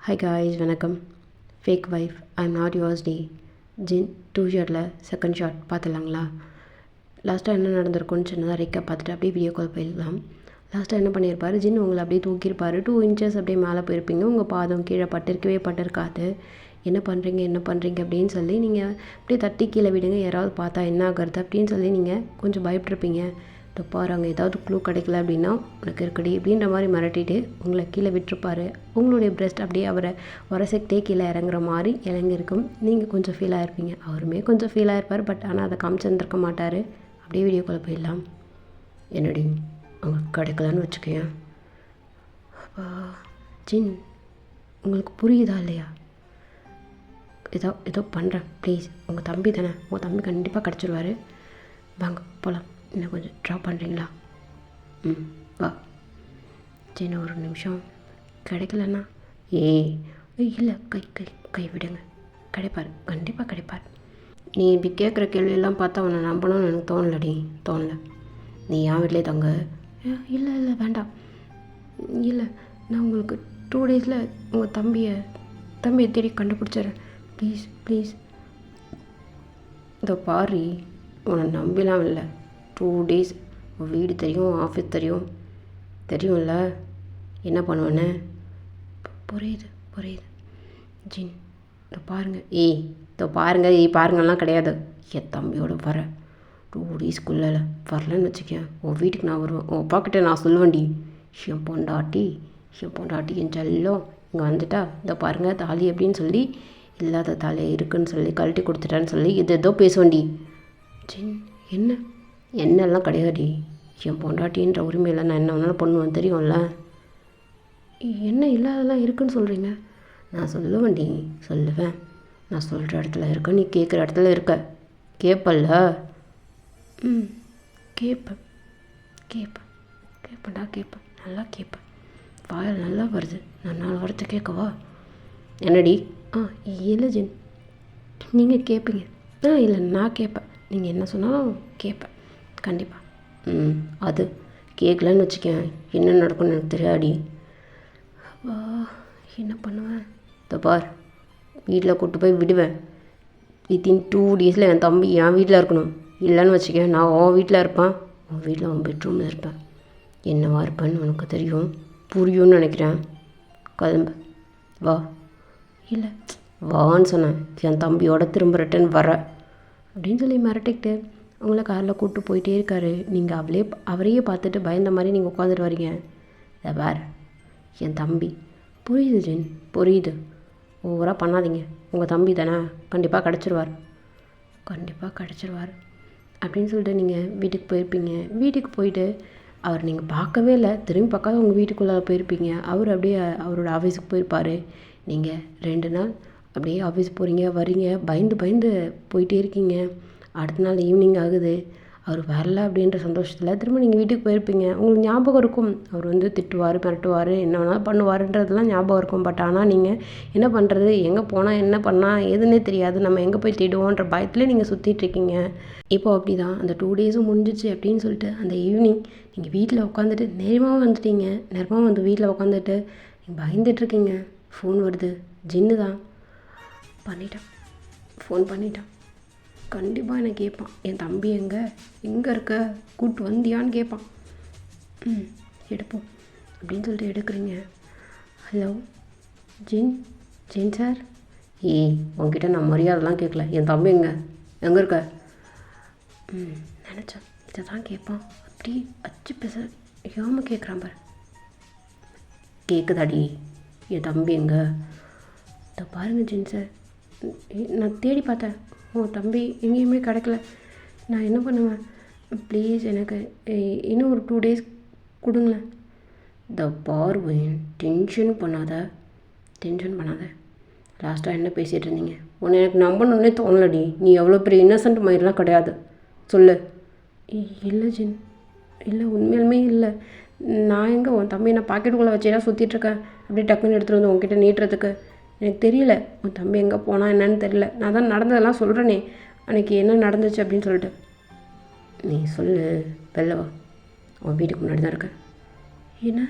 Hi guys, வணக்கம். Fake wife I'm not yours டே ஜின் 2 ஷாட்டில் செகண்ட் ஷாட் பார்த்துலாங்களா? லாஸ்ட்டாக என்ன நடந்திருக்குன்னு சின்னதாக ரீக்கப் பார்த்துட்டு அப்படியே வீடியோ கால் போயிடலாம். லாஸ்ட்டாக என்ன பண்ணியிருப்பார், ஜின் உங்களை அப்படியே தூக்கியிருப்பார். 2 இன்ச்சஸ் அப்படியே மேலே போயிருப்பீங்க. உங்கள் பாதம் கீழே பட்டிருக்காது. என்ன பண்ணுறீங்க அப்படின்னு சொல்லி நீங்கள் அப்படியே தட்டி கீழே விடுங்க, யாராவது பார்த்தா என்ன ஆகிறது அப்படின்னு சொல்லி நீங்கள் கொஞ்சம் பயப்பட்டிருப்பீங்க. பாரு, அங்கே ஏதாவது க்ளூ கிடைக்கல அப்படின்னா உனக்கு இருக்கடி அப்படின்ற மாதிரி மிரட்டிட்டு உங்களை கீழே விட்டுருப்பார். உங்களுடைய பிரெஸ்ட் அப்படியே அவரை உரசிக்கிட்டே கீழே இறங்குற மாதிரி இறங்கிருக்கும். நீங்கள் கொஞ்சம் ஃபீல் ஆகிருப்பீங்க, அவருமே கொஞ்சம் ஃபீல் ஆகிருப்பார். பட் ஆனால் அதை காமிச்சிருந்துருக்க மாட்டார். அப்படியே வீடியோக்குள்ளே போயிடலாம். என்னடி அங்கே கிடைக்கலன்னு வச்சுக்கேன். ஜின், உங்களுக்கு புரியுதா இல்லையா? ஏதோ பண்ணுறேன் ப்ளீஸ். உங்கள் தம்பி தானே, உங்கள் தம்பி கண்டிப்பாக கிடச்சிருவார். வாங்க போகலாம். இன்னும் கொஞ்சம் ட்ராப் பண்ணுறீங்களா? வா. சின்ன ஒரு நிமிஷம். கிடைக்கலண்ணா? இல்லை, கை விடுங்க. கிடைப்பார், கண்டிப்பாக கிடைப்பார். நீ இப்படி கேட்குற கேள்வியெல்லாம் பார்த்தா அவனை நம்பணும்னு எனக்கு தோணலை. நீ என் வீட்டிலே தங்க. இல்லை வேண்டாம். இல்லை, நான் உங்களுக்கு 2 டேஸில் உங்கள் தம்பியை தேடி கண்டுபிடிச்சிட்றேன். ப்ளீஸ். இதோ பாரு, உன்னை நம்பிலாம் இல்லை. 2 டேஸ் உன் வீடு தெரியும், ஆஃபீஸ் தெரியும்ல, என்ன பண்ணுவேன்னு புரியுது. ஜின், இதோ பாருங்கலாம் கிடையாது. என் தம்பியோட வர 2 டேஸ்க்குள்ளே வரலன்னு வச்சுக்கேன், உன் வீட்டுக்கு நான் வருவேன். உன் அப்பாக்கிட்ட நான் சொல்லுவேன்டி, என் பொண்டாட்டி என் செல்லம் இங்கே வந்துட்டா, இதோ பாருங்கள் தாலி அப்படின்னு சொல்லி, இல்லாத தாலி இருக்குன்னு சொல்லி கழட்டி கொடுத்துட்டான்னு சொல்லி ஏதோ பேசுவேன்டி. ஜின், என்னெல்லாம் கிடையாதுடி. என் பொண்டாட்டின்ற உரிமையில் நான் என்ன வேணாலும் பண்ணுவேன், தெரியும்ல. என்ன இல்லாதெல்லாம் இருக்குன்னு சொல்கிறீங்க? நான் சொல்லுவேன். நான் சொல்கிற இடத்துல இருக்க, நீ கேட்குற இடத்துல இருக்க. கேட்பல்ல? கேட்பேன். நல்லா கேட்பேன். வாயில் நல்லா வருது. நான் 4 வாரத்தை கேட்கவா? என்னடி? இல்லை ஜின், நீங்கள் கேட்பீங்க. இல்லை, நான் கேட்பேன். நீங்கள் என்ன சொன்னாலும் கேட்பேன் கண்டிப்பாக. அது கேட்கலன்னு வச்சுக்கேன், என்ன நடக்கும்னு எனக்கு தெரியாடி. என்ன பண்ணுவேன்? இதோ பார், வீட்டில் கூப்பிட்டு போய் விடுவேன். வித்தின் 2 டேஸில் என் தம்பி என் வீட்டில் இருக்கணும். இல்லைன்னு வச்சுக்கேன், நான் உன் வீட்டில் இருப்பேன். உன் வீட்டில் உன் பெட்ரூமில் இருப்பேன். என்னவா இருப்பேன்னு உனக்கு தெரியும், புரியும்னு நினைக்கிறேன். கிளம்பு, வா. இல்லை, வான்னு சொன்னேன். என் தம்பியோட திரும்ப ரிட்டன் வர அப்படின்னு சொல்லி மிரட்டிக்கிட்டு அவங்கள காரில் கூப்பிட்டு போயிட்டே இருக்காரு. நீங்கள் அவரையே பார்த்துட்டு பயந்த மாதிரி நீங்கள் உட்காந்துட்டு வரீங்க. இதை வேறு என் தம்பி. புரியுது ஜின், புரியுது. ஓவராக பண்ணாதீங்க. உங்கள் தம்பி தானே, கண்டிப்பாக கிடச்சிருவார் அப்படின்னு சொல்லிட்டு நீங்கள் வீட்டுக்கு போயிருப்பீங்க. வீட்டுக்கு போயிட்டு அவர் நீங்கள் பார்க்கவே இல்லை, திரும்பி பார்க்காத உங்கள் வீட்டுக்குள்ளே போயிருப்பீங்க. அவர் அப்படியே அவரோட ஆஃபீஸுக்கு போயிருப்பார். நீங்கள் 2 நாள் அப்படியே ஆஃபீஸ் போகிறீங்க வரீங்க, பயந்து போயிட்டே இருக்கீங்க. அடுத்த நாள் ஈவினிங் ஆகுது, அவர் வரல அப்படின்ற சந்தோஷத்தில் திரும்ப நீங்கள் வீட்டுக்கு போயிருப்பீங்க. உங்களுக்கு ஞாபகம் இருக்கும், அவர் திட்டுவார், மிரட்டுவார், என்ன வேணாலும் பண்ணுவாருன்றதுலாம் ஞாபகம் இருக்கும். பட் ஆனால் நீங்கள் என்ன பண்ணுறது, எங்கே போனால் என்ன பண்ணால் எதுன்னே தெரியாது, நம்ம எங்கே போய் தேடுவோன்ற பயத்தில் நீங்கள் சுற்றிட்டுருக்கீங்க. இப்போ அப்படி தான் அந்த 2 டேஸும் முடிஞ்சிச்சு அப்படின்னு சொல்லிட்டு அந்த ஈவினிங் நீங்கள் வீட்டில் உட்காந்துட்டு நேரமாக வந்து வீட்டில் உட்காந்துட்டு நீங்கள் பயந்துட்டுருக்கீங்க. ஃபோன் வருது. ஜின்னு தான். ஃபோன் பண்ணிட்டான். கண்டிப்பாக என்னை கேட்பான், என் தம்பி எங்கே இருக்க, கூப்பிட்டு வந்தியான்னு கேட்பான். எடுப்போம் அப்படின்னு சொல்லிட்டு எடுக்கிறீங்க. ஹலோ ஜின் சார். உங்ககிட்ட நான் மரியாதைலாம் கேட்கல. என் தம்பி எங்கே இருக்க? நினச்சேன் இதை தான் கேட்பான். அப்படி அச்சு பேச ஏமாமல் கேட்குறான் பாரு. கேட்குதாடி? என் தம்பி எங்கே? இதை பாருங்கள் ஜின் சார், நான் தேடி பார்த்தேன், உன் தம்பி எங்கேயுமே கிடைக்கல. நான் என்ன பண்ணுவேன்? ப்ளீஸ் எனக்கு இன்னும் ஒரு 2 டேஸ் கொடுங்களேன். இந்த பார்வையின் டென்ஷன் பண்ணாத. லாஸ்ட்டாக என்ன பேசிகிட்டு இருந்தீங்க? உன்னை எனக்கு நம்பணுன்னே தோணலடி. நீ எவ்வளோ பெரிய இன்னசென்ட் மாதிரிலாம் கிடையாது. சொல்லு. இல்லை ஜின், இல்லை, உண்மையிலுமே இல்லை. நான் எங்கே உன் தம்பி நான் பாக்கெட்டுக்குள்ளே வச்சேலாம் சுற்றிட்டுருக்கேன். அப்படியே டக்குன்னு எடுத்துகிட்டு வந்து உங்ககிட்ட நீட்டுறதுக்கு எனக்கு தெரியல. உன் தம்பி எங்கே போனால் என்னன்னு தெரியல. நான் தான் நடந்ததெல்லாம் சொல்கிறேனே, அன்றைக்கி என்ன நடந்துச்சு அப்படின்னு சொல்லிட்டு. நீ சொல்லு, வெளில வா. உன் வீட்டுக்கு முன்னாடி தான் இருக்கேன். என்ன?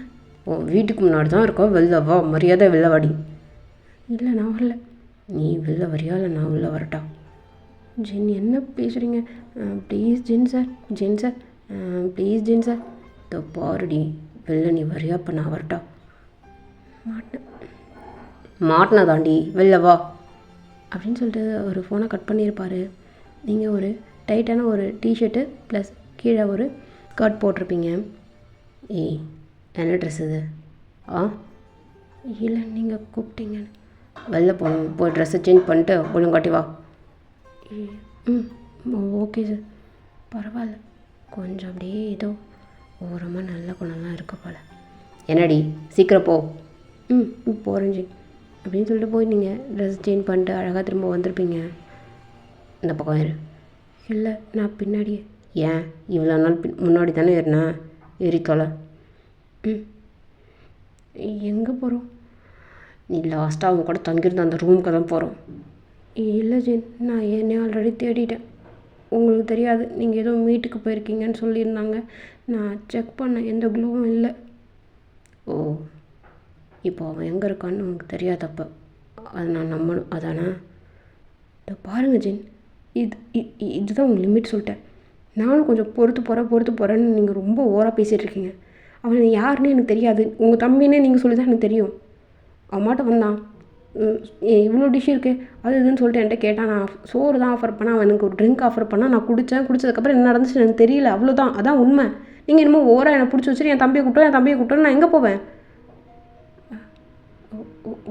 உன் வீட்டுக்கு முன்னாடி தான் இருக்கோம், வெளில வா, மரியாதை வெளில வாடி. இல்லை நான் வரல. நீ வெளில வரியா இல்லை நான் உள்ளே வரட்டா? ஜென் என்ன பேசுகிறீங்க? Please Jen sir, Jen sir, please Jen sir. இதோ பாருடி, வெளில நீ வரியா? இப்போ நான் வரட்டா? மாட்டினா தாண்டி, வெளில வா அப்படின்னு சொல்லிட்டு ஒரு ஃபோனை கட் பண்ணியிருப்பார். நீங்கள் ஒரு டைட்டான ஒரு டிஷர்ட்டு ப்ளஸ் கீழே ஒரு ஸ்கர்ட் போட்டிருப்பீங்க. ஏய், என்ன ட்ரெஸ் இது? இல்லை நீங்கள் கூப்பிட்டீங்கன்னு. வெளில போகணும், போய் ட்ரெஸ்ஸை சேஞ்ச் பண்ணிட்டு ஒழுங்காட்டி வா. ம் ஓகே சார். பரவாயில்ல, கொஞ்சம் அப்படியே ஏதோ ஓரமாக நல்ல குணம்லாம் இருக்க போல். என்னடி சீக்கிரம் போ. போகிறேன் ஜி அப்படின்னு சொல்லிட்டு போய் நீங்கள் ட்ரெஸ் சேஞ்ச் பண்ணிட்டு அழகாக திரும்ப வந்திருப்பீங்க. இந்த பக்கம் ஏறு. இல்லை நான் பின்னாடியே. ஏன் இவ்வளோ நாள் முன்னாடி தானே ஏறினேன், ஏறி தொலை. எங்கே போகிறோம்? நீ லாஸ்ட்டாக அவங்க கூட தங்கியிருந்த அந்த ரூமுக்கு தான் போகிறோம். இல்லை ஜென், நான் என்னை ஆல்ரெடி தேடிட்டேன். உங்களுக்கு தெரியாது, நீங்கள் ஏதோ மீட்டுக்கு போயிருக்கீங்கன்னு சொல்லியிருந்தாங்க. நான் செக் பண்ணேன், எந்த க்ளூவும் இல்லை. ஓ, இப்போ அவன் எங்கே இருக்கான்னு உங்களுக்கு தெரியாதப்போ அதை நான் நம்பணும் அதானே? இதை பாருங்கள் ஜென், இதுதான் உங்கள் லிமிட் சொல்லிட்டேன். நானும் கொஞ்சம் பொறுத்து போகிறேன்னு நீங்கள் ரொம்ப ஓவராக பேசிகிட்டு இருக்கீங்க. அவன் யாருன்னு எனக்கு தெரியாது, உங்கள் தம்பின்னே நீங்கள் சொல்லி தான் எனக்கு தெரியும். அவன் மாட்ட வந்தான், இவ்வளோ டிஷ் இருக்குது அது இதுன்னு சொல்லிட்டு என்கிட்ட கேட்டான். நான் சோறு தான் ஆஃபர் பண்ணேன், அவன் எனக்கு ஒரு ட்ரிங்க் ஆஃபர் பண்ணால் நான் குடித்ததுக்கப்புறம் என்ன நடந்துச்சு எனக்கு தெரியல, அவ்வளோதான். அதான் உண்மை. நீங்கள் என்னமோ ஓவராக என்னை பிடிச்சி வச்சுட்டு என் தம்பியை கூப்பிட்டோம் நான் எங்கே போவேன்?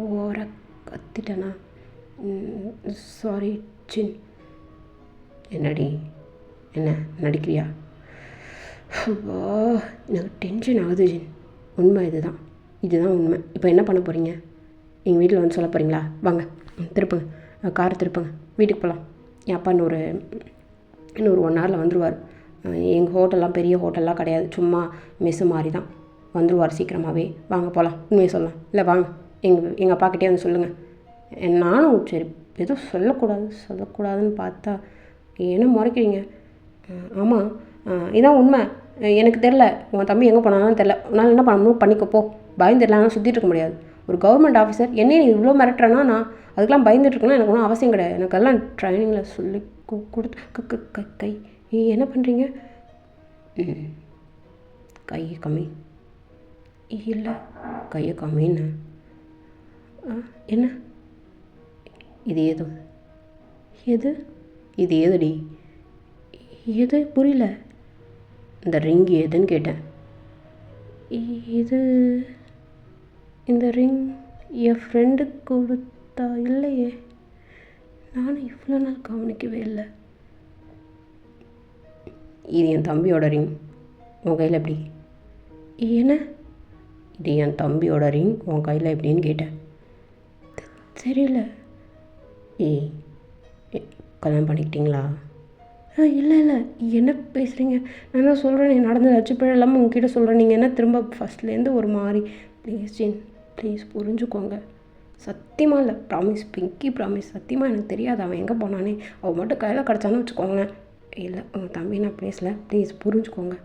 ஓவராக கத்திட்டேனா? சாரி சின். என்னடி, என்ன நடிக்கிறியா? எனக்கு டென்ஷன் ஆகுது ஜின். உண்மை இதுதான் உண்மை. இப்போ என்ன பண்ண போகிறீங்க? எங்கள் வீட்டில் வந்து சொல்ல போகிறீங்களா? வாங்க திருப்புங்க, காரை திருப்புங்க, வீட்டுக்கு போகலாம். என் அப்பா இன்னொரு 1 ஹவரில் வந்துடுவார். எங்கள் ஹோட்டல்லாம் பெரிய ஹோட்டல்லாம் கிடையாது, சும்மா மெஸ்ஸு மாதிரி தான். வந்துடுவார் சீக்கிரமாகவே. வாங்க போகலாம். உண்மையை சொல்லலாம். இல்லை வாங்க, எங்கள் அப்பாக்கிட்டே வந்து சொல்லுங்கள். நானும் சரி எதுவும் சொல்லக்கூடாதுன்னு பார்த்தா என்ன முறைக்கிறீங்க? ஆமாம், இதான் உண்மை. எனக்கு தெரில, உன் தம்பி எங்கே போனாலும் தெரில. உன்னால் என்ன பண்ணணும் பண்ணிக்கப்போ. பயந்துடலாம், சுற்றிட்டு இருக்க முடியாது. ஒரு கவர்மெண்ட் ஆஃபீஸர் என்னையே நீ இவ்வளோ மிரட்டுறேன்னா நான் அதுக்கெலாம் பயந்துட்டுருக்கேன்னா எனக்கு ஒன்றும் அவசியம் கிடையாது. எனக்கெல்லாம் ட்ரைனிங்கில் சொல்லி கொடுத்து கை என்ன பண்ணுறீங்க? கையை கம்மி. இல்லை கையை கம்மின்னு என்ன? இது இது ஏதுடி? எது புரியல? இந்த ரிங் எதுன்னு கேட்டேன். இந்த ரிங் என் ஃப்ரெண்டுக்கு கொடுத்தா. இல்லையே, நானும் இவ்வளோ நாள் கவனிக்கவே இல்லை. இது என் தம்பியோட ரிங், உன் கையில் எப்படி? என்ன? இது என் தம்பியோட ரிங் உன் கையில் எப்படின்னு கேட்டேன். தெரியல. கல்யாணம் பண்ணிக்கிட்டீங்களா? இல்லை என்ன பேசுகிறீங்க? நான் தான் சொல்கிறேன், நீ நடந்தது அச்சுப்பழம் இல்லாமல் உங்ககிட்ட சொல்கிறேன். நீங்கள் என்ன திரும்ப ஃபஸ்ட்லேருந்து ஒரு மாதிரி? ப்ளீஸ் ஜின், ப்ளீஸ் புரிஞ்சுக்கோங்க. சத்தியமாக இல்லை, ப்ராமிஸ், பிங்கி ப்ராமிஸ். சத்தியமாக எனக்கு தெரியாது அவன் எங்கே போனானே. அவன் மட்டும் கையில் கிடச்சான்னு வச்சுக்கோங்க. இல்லை, உங்கள் தம்பி நான் பேசலை, ப்ளீஸ் புரிஞ்சுக்கோங்க.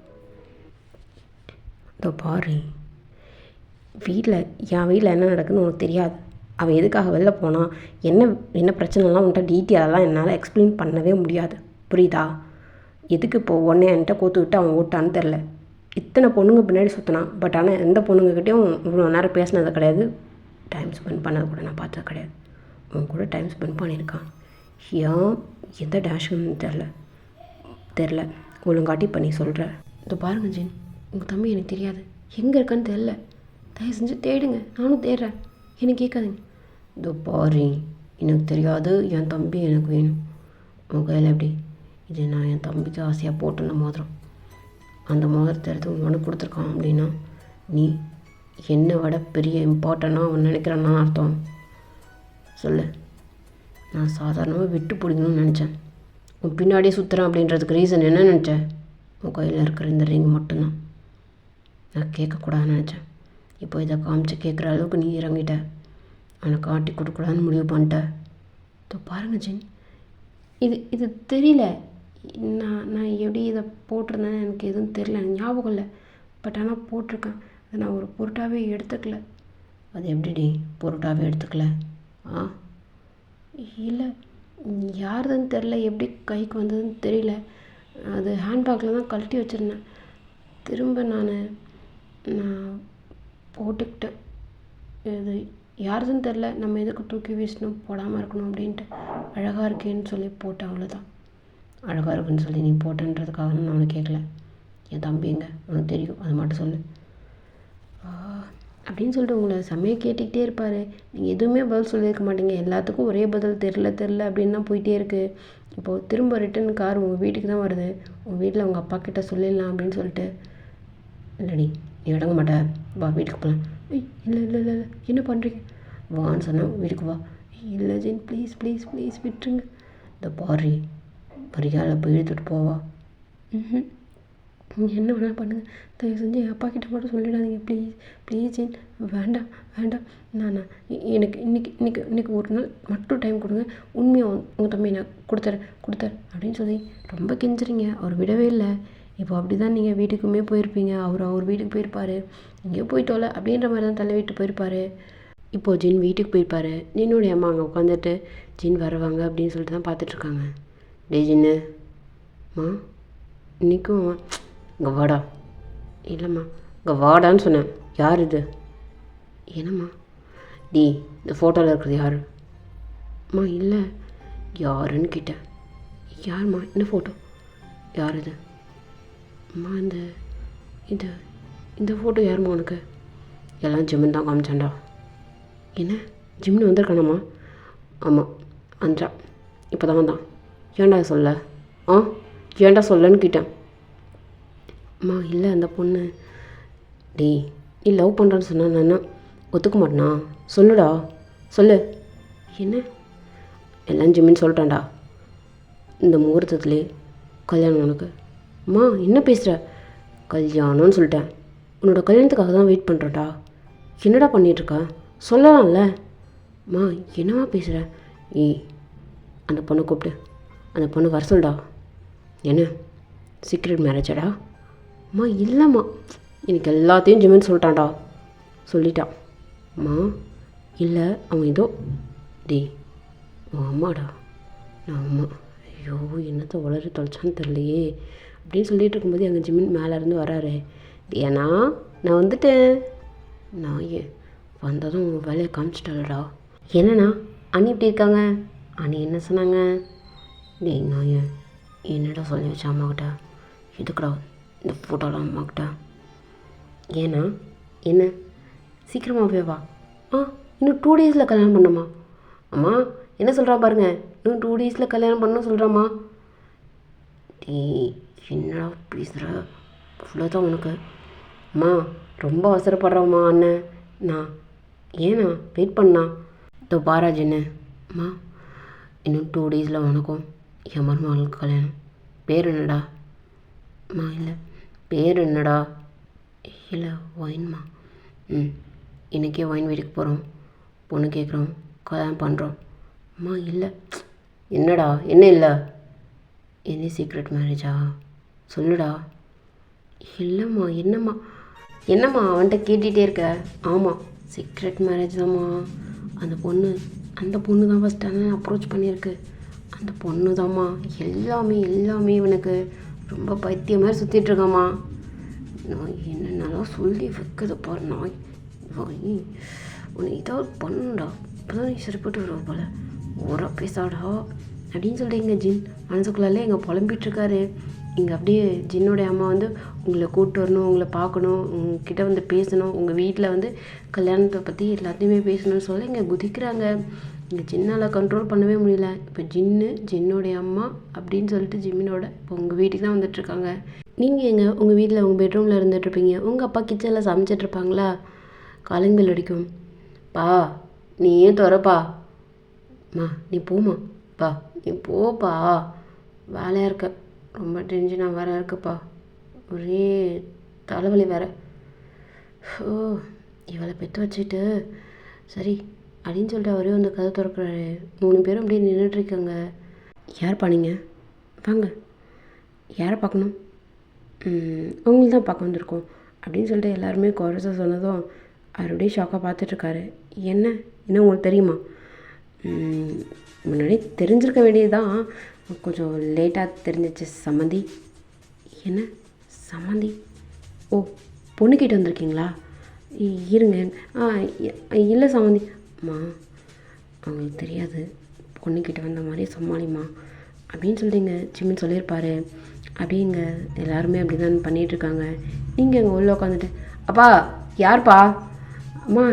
இதோ பாரு, என் வீட்டில் என்ன நடக்குதுன்னு உனக்கு தெரியாது. அவன் எதுக்காக வெளில போனான், என்ன பிரச்சனைலாம் உன்ட்ட டீட்டெயிலெல்லாம் என்னால் எக்ஸ்பிளைன் பண்ணவே முடியாது, புரியுதா? எதுக்கு இப்போது உடனே என்கிட்ட கோத்து விட்டு அவன் ஓட்டான்னு தெரில. இத்தனை பொண்ணுங்க பின்னாடி சுற்றினான். பட் ஆனால் எந்த பொண்ணுங்கக்கிட்டையும் இவ்வளோ நேரம் பேசினது கிடையாது, டைம் ஸ்பெண்ட் பண்ணது கூட நான் பார்த்தது கிடையாது. அவன் கூட டைம் ஸ்பெண்ட் பண்ணியிருக்கான். ஏன் எந்த டேஷன்னு தெரில ஒழுங்காட்டி இப்போ நீ சொல்கிற. இதோ பாருங்கள் ஜின், உங்கள் தம்பி எனக்கு தெரியாது, எங்கே இருக்கான்னு தெரில. தயவு செஞ்சு தேடுங்க, நானும் தேடுறேன், எனக்கு கேட்காதுங்க. இதோ பாரு, எனக்கு தெரியாது, என் தம்பி எனக்கு வேணும். உன் கையில் எப்படி? இது நான் என் தம்பிக்கு ஆசையாக போட்டுன மோதிரம். அந்த மோதிரத்தை எடுத்து உனக்கு கொடுத்துருக்கான் அப்படின்னா நீ என்னை விட பெரிய இம்பார்ட்டண்ட்டாக அவன் நினைக்கிறான்னு அர்த்தம். சொல்லு. நான் சாதாரணமாக விட்டு பிடிக்கணும்னு நினச்சேன். உன் பின்னாடியே சுற்றுறேன் அப்படின்றதுக்கு ரீசன் என்ன நினச்சேன்? உன் கையில் இருக்கிற இந்த ரிங் மட்டும்தான். நான் கேட்கக்கூடாதுன்னு நினச்சேன். இப்போ இதை காமிச்சு கேட்குற அளவுக்கு நீ இறங்கிட்ட. அவனை காட்டி கொடுக்கூடாதுன்னு முடிவு பண்ணிட்ட. இப்போ பாருங்கள் ஜின், இது தெரியல. நான் எப்படி இதை போட்டிருந்தேன்னு எனக்கு எதுவும் தெரியல, எனக்கு ஞாபகம் இல்லை. பட் ஆனால் போட்டிருக்கேன். அதை நான் ஒரு பொருட்டாகவே எடுத்துக்கல. அது எப்படிடி பொருட்டாகவே எடுத்துக்கல? ஆ இல்லை, யாருதுன்னு தெரில, எப்படி கைக்கு வந்ததுன்னு தெரியல. அது ஹேண்ட்பேக்கில் தான் கழட்டி வச்சுருந்தேன். திரும்ப நான் போட்டுக்கிட்டேன். இது யாருதுன்னு தெரில, நம்ம எதுக்கு தூக்கி வீசணும், போடாமல் இருக்கணும் அப்படின்ட்டு அழகாக இருக்கேன்னு சொல்லி போட்டேன், அவ்வளோதான். அழகாக இருக்குன்னு சொல்லி நீ போட்டேன்றதுக்காக நான் உனக்கு கேட்கல. என் தம்பிங்க உனக்கு தெரியும், அது மட்டும் சொல்லு அப்படின்னு சொல்லிட்டு உங்களை செம்மையை கேட்டுக்கிட்டே இருப்பார். நீங்கள் எதுவுமே பதில் சொல்லியிருக்க மாட்டீங்க. எல்லாத்துக்கும் ஒரே பதில் தெரில அப்படின்னு தான் போயிட்டே இருக்குது. இப்போது திரும்ப ரிட்டன் கார் உங்கள் வீட்டுக்கு தான் வருது. உங்கள் வீட்டில் உங்கள் அப்பா கிட்ட சொல்லிடலாம் அப்படின்னு சொல்லிட்டு, இல்லைடி நீ அடங்க மாட்ட, வா வீட்டுக்கு போகலாம். இல்லை இல்லை இல்லை இல்லை, என்ன பண்ணுறீங்க, வான்னு சொன்னால் வீட்டுக்கு வா. இல்லை ஜென் ப்ளீஸ் ப்ளீஸ் ப்ளீஸ் விட்டுருங்க. இந்த பாரி பரியால போய் இழுத்துட்டு போவா. நீங்கள் என்ன வேணால் பண்ணுங்கள், தயவு செஞ்சு என் அப்பா கிட்ட மட்டும் சொல்லிடாதீங்க ப்ளீஸ் ப்ளீஸ் ஜென். வேண்டாம் வேண்டாம், நான் எனக்கு இன்றைக்கி ஒரு நாள் மட்டும் டைம் கொடுங்க, உண்மையாக உங்கள் தம்பி நான் கொடுத்துறேன் அப்படின்னு சொல்லி ரொம்ப கெஞ்சுறீங்க. அவர் விடவே இல்லை. இப்போ அப்படி தான் நீங்கள் வீட்டுக்குமே போயிருப்பீங்க. அவர் வீட்டுக்கு போயிருப்பார். எங்கேயோ போயிட்டோல அப்படின்ற மாதிரி தான் தள்ளி விட்டு போயிருப்பார். இப்போது ஜின் வீட்டுக்கு போயிருப்பார். ஜின்னுடைய அம்மா அங்கே உட்காந்துட்டு ஜின் வருவாங்க அப்படின்னு சொல்லிட்டு தான் பார்த்துட்ருக்காங்க. டே ஜின்னு மா, இன்றைக்கும் இங்கே வாடா. இல்லைம்மா இங்கே வாடான்னு சொன்னேன். யார் இது? என்னம்மா? டி இந்த ஃபோட்டோவில் இருக்கிறது யார்? அம்மா இல்லை, யாருன்னு கேட்டேன். யாரும்மா? என்ன ஃபோட்டோ? யார் இது? அம்மா இந்த ஃபோட்டோ யாரும்மா உனக்கு? எல்லாம் ஜிம்மின் தான் காமிச்சான்டா. என்ன ஜிம்னு வந்திருக்கானாம்மா? ஆமாம் வந்துட்டான், இப்போ தான் வந்தான். ஏன்டா சொல்ல? ஏன்டா சொல்லன்னு கேட்டேன். அம்மா இல்லை, அந்த பொண்ணு. டேய் நீ லவ் பண்ணுறான்னு சொன்னால் நான் என்ன ஒத்துக்க மாட்டேனா? சொல்லுடா சொல்லு. என்ன எல்லாம் ஜிம்மின்னு சொல்லிட்டான்டா. இந்த முகூர்த்தத்துலேயே கல்யாணம் உனக்கு. அம்மா என்ன பேசுகிற? கல்யாணம்னு சொல்லிட்டேன். உன்னோட கல்யாணத்துக்காக தான் வெயிட் பண்ணுறேன்டா. என்னடா பண்ணிகிட்ருக்க? சொல்லலாம்ல. அம்மா என்னவா பேசுகிற? அந்த பொண்ணை கூப்பிட்டு அந்த பொண்ணு வர சொல்டா. என்ன சீக்ரெட் மேரேஜாடா? அம்மா இல்லைம்மா, எனக்கு எல்லாத்தையும் ஜிம்மின்னு சொல்லிட்டான்டா. சொல்லிட்டான். அம்மா இல்லை, அவன் ஏதோ டேய் உன் அம்மாடா. நான் அம்மா. ஐயோ என்னத்தை வளர தொலைச்சான்னு தெரியலையே அப்படின்னு சொல்லிட்டு இருக்கும்போது எங்கள் ஜிம்மின் மேலேருந்து வராரு. ஏன்னா நான் வந்துட்டேன். நான் வந்ததும் உங்கள் வேலையை காமிச்சிட்டாளடா. என்னண்ணா அண்ணி இப்படி இருக்காங்க? அண்ணி என்ன சொன்னாங்க? டேய் நான் என்னடா சொல்லி வச்ச அம்மாக்கிட்ட? எதுக்குடா இந்த ஃபோட்டோலாம் அம்மாக்கிட்ட? ஏன்னா என்ன சீக்கிரமாகவே வா. இன்னும் 2 டேஸில் கல்யாணம் பண்ணம்மா. அம்மா என்ன சொல்கிறா பாருங்க, இன்னும் 2 டேஸில் கல்யாணம் பண்ணணும் சொல்கிறாம்மா. டேய் என்னடா பேசுகிற? அவ்வளோதான் உனக்கு. அம்மா ரொம்ப அவசரப்படுறம்மா அண்ணன். நான் ஏண்ணா வெயிட் பண்ணா? இதோ பாராஜ் என்ன. அம்மா இன்னும் 2 டேஸில் உனக்கும் என் மருமகளுக்கு கல்யாணம். பேர் என்னடா? அம்மா இல்லை, பேர் என்னடா? இல்லை ஒயின்மா. இன்றைக்கே ஒயின் வீட்டுக்கு போகிறோம், பொண்ணு கேட்குறோம், கல்யாணம் பண்ணுறோம். அம்மா இல்லை. என்னடா என்ன இல்லை? என்ன சீக்ரெட் மேரேஜா? சொல்லுடா. இல்லைம்மா. என்னம்மா அவன்கிட்ட கேட்டுகிட்டே இருக்க? ஆமாம் சீக்ரெட் மேரேஜ் தான்மா. அந்த பொண்ணு தான் ஃபஸ்ட் டைம் அப்ரோச் பண்ணியிருக்கு. அந்த பொண்ணு தான்மா எல்லாமே இவனுக்கு ரொம்ப பைத்தியம் மாதிரி சுற்றிட்டுருக்காம்மா. நான் என்னென்னலாம் சொல்லி வைக்கிறது பாரு. நாய் உன்னை ஏதாவது பண்ணுடா, இப்போ தான் நீ சரிப்பட்டு வருவ போல். ஓரா பேசாடா அப்படின்னு சொல்லிட்டு எங்கள் ஜின் மனசுக்குள்ளாலே எங்கள் புலம்பிகிட்ருக்காரு. இங்கே அப்படியே ஜின்னோடைய அம்மா வந்து உங்களை கூப்பிட்டு வரணும், உங்களை பார்க்கணும், உங்ககிட்ட வந்து பேசணும், உங்கள் வீட்டில் வந்து கல்யாணத்தை பற்றி எல்லாத்தையுமே பேசணும்னு சொல்லி இங்கே குதிக்கிறாங்க. இங்கே ஜின்னால் கண்ட்ரோல் பண்ணவே முடியல. இப்போ ஜின்னோடைய அம்மா அப்படின்னு சொல்லிட்டு ஜிம்மினோட இப்போ உங்கள் வீட்டுக்கு தான் வந்துட்டுருக்காங்க. நீங்கள் எங்கே உங்கள் வீட்டில் உங்கள் பெட்ரூமில் இருந்துகிட்ருப்பீங்க, உங்கள் அப்பா கிச்சனில் சமைச்சிட்ருப்பாங்களா? காலிங் பெல் அடிக்கும். பா நீ ஏன் திறப்பா? அம்மா நீ போம்மா, பா நீ போப்பா, வேலையாக இருக்க, ரொம்ப டென்ஷனாக வேற இருக்குப்பா, ஒரே தலைவலி வேற. இவளை பெற்று வச்சுட்டு சரி அப்படின்னு சொல்லிட்டு அவரே வந்து கதை திறக்கிறாரு. 3 பேரும் அப்படியே நின்றுட்டுருக்காங்க. யார் பண்ணிங்க? வாங்க, யாரை பார்க்கணும்? உங்களுக்கு தான் பார்க்க வந்திருக்கோம் அப்படின்னு சொல்லிட்டு எல்லாருமே குறைச்ச சொன்னதும் அவருடைய ஷாக்காக பார்த்துட்ருக்காரு. என்ன உங்களுக்கு தெரியுமா? முன்னாடி தெரிஞ்சிருக்க வேண்டியது தான், கொஞ்சம் லேட்டாக தெரிஞ்சிச்சு சம்மந்தி. என்ன சம்மந்தி? ஓ, பொண்ணு கேட்டு வந்திருக்கீங்களா? இருங்க. இல்லை சம்மந்தி. அம்மா, அவங்களுக்கு தெரியாது, பொண்ணுக்கிட்ட வந்த மாதிரி சமாளிம்மா அப்படின்னு சொல்லிட்டுங்க சிம்மின்னு சொல்லியிருப்பாரு. அப்படிங்க எல்லாருமே அப்படி தான் பண்ணிகிட்ருக்காங்க. நீங்கள் அங்கே உள்ளே உட்காந்துட்டு, அப்பா யார்ப்பா? அம்மா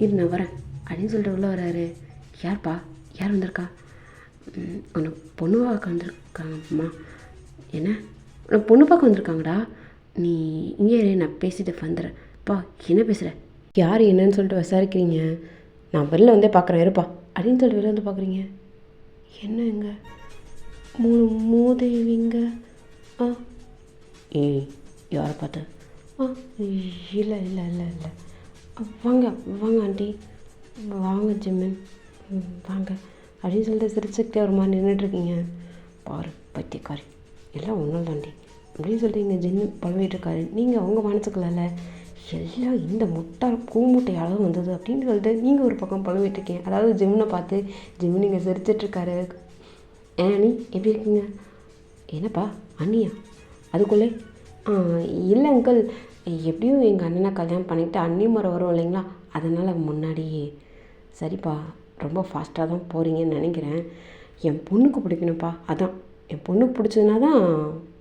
இரு நான் வரேன் அப்படின்னு சொல்லிட்டு உள்ளே வர்றாரு. யார்ப்பா? யார் வந்திருக்கா? உன்னை பொண்ணு பார்க்க வந்திருக்காங்கம்மா. என்ன உன்னை பொண்ணு பார்க்க வந்திருக்காங்கடா? நீ இங்கே நான் பேசிட்டு வந்துடுறேன். அப்பா என்ன பேசுகிற? யார் என்னன்னு சொல்லிட்டு விசாரிக்கிறீங்க? நான் வெளில வந்தே பார்க்குறேன் இருப்பா அப்படின்னு சொல்லிட்டு வெளில வந்து பார்க்குறீங்க. என்னங்க மூதேவிங்க? ஏய் யாரை பார்த்து? இல்லை இல்லை இல்லை இல்லை. வாங்க வாங்க ஆண்டி, வாங்க ஜிம்மன், வாங்க அப்படின்னு சொல்லிட்டு சிரிச்சுக்கிட்டே ஒரு மாதிரி நின்றுட்டுருக்கீங்க. பாரு பைத்தியக்காரி, எல்லாம் ஒன்றும் தாண்டி அப்படின்னு சொல்லிட்டு இங்கே ஜின்னு பழவிட்டுருக்காரு. நீங்கள் உங்கள் மனசுக்குள்ள எல்லாம் இந்த கூமுட்டை அளவு வந்தது அப்படின்னு சொல்லிட்டு நீங்கள் ஒரு பக்கம் பழவிட்டுருக்கீங்க. அதாவது ஜிம்னை பார்த்து ஜிம்மு நீங்கள் சிரிச்சிட்ருக்காரு. நீ எப்படி இருக்கீங்க? என்னப்பா அண்ணியா? அதுக்குள்ளே இல்லை அங்கிள், எப்படியும் எங்கள் அண்ணனை கல்யாணம் பண்ணிக்கிட்டு அண்ணி முறை வரும் இல்லைங்களா, அதனால் முன்னாடியே. சரிப்பா, ரொம்ப ஃபாஸ்ட்டாக தான் போகிறீங்கன்னு நினைக்கிறேன். என் பொண்ணுக்கு பிடிக்கணும்ப்பா, அதான் என் பொண்ணுக்கு பிடிச்சதுனா தான்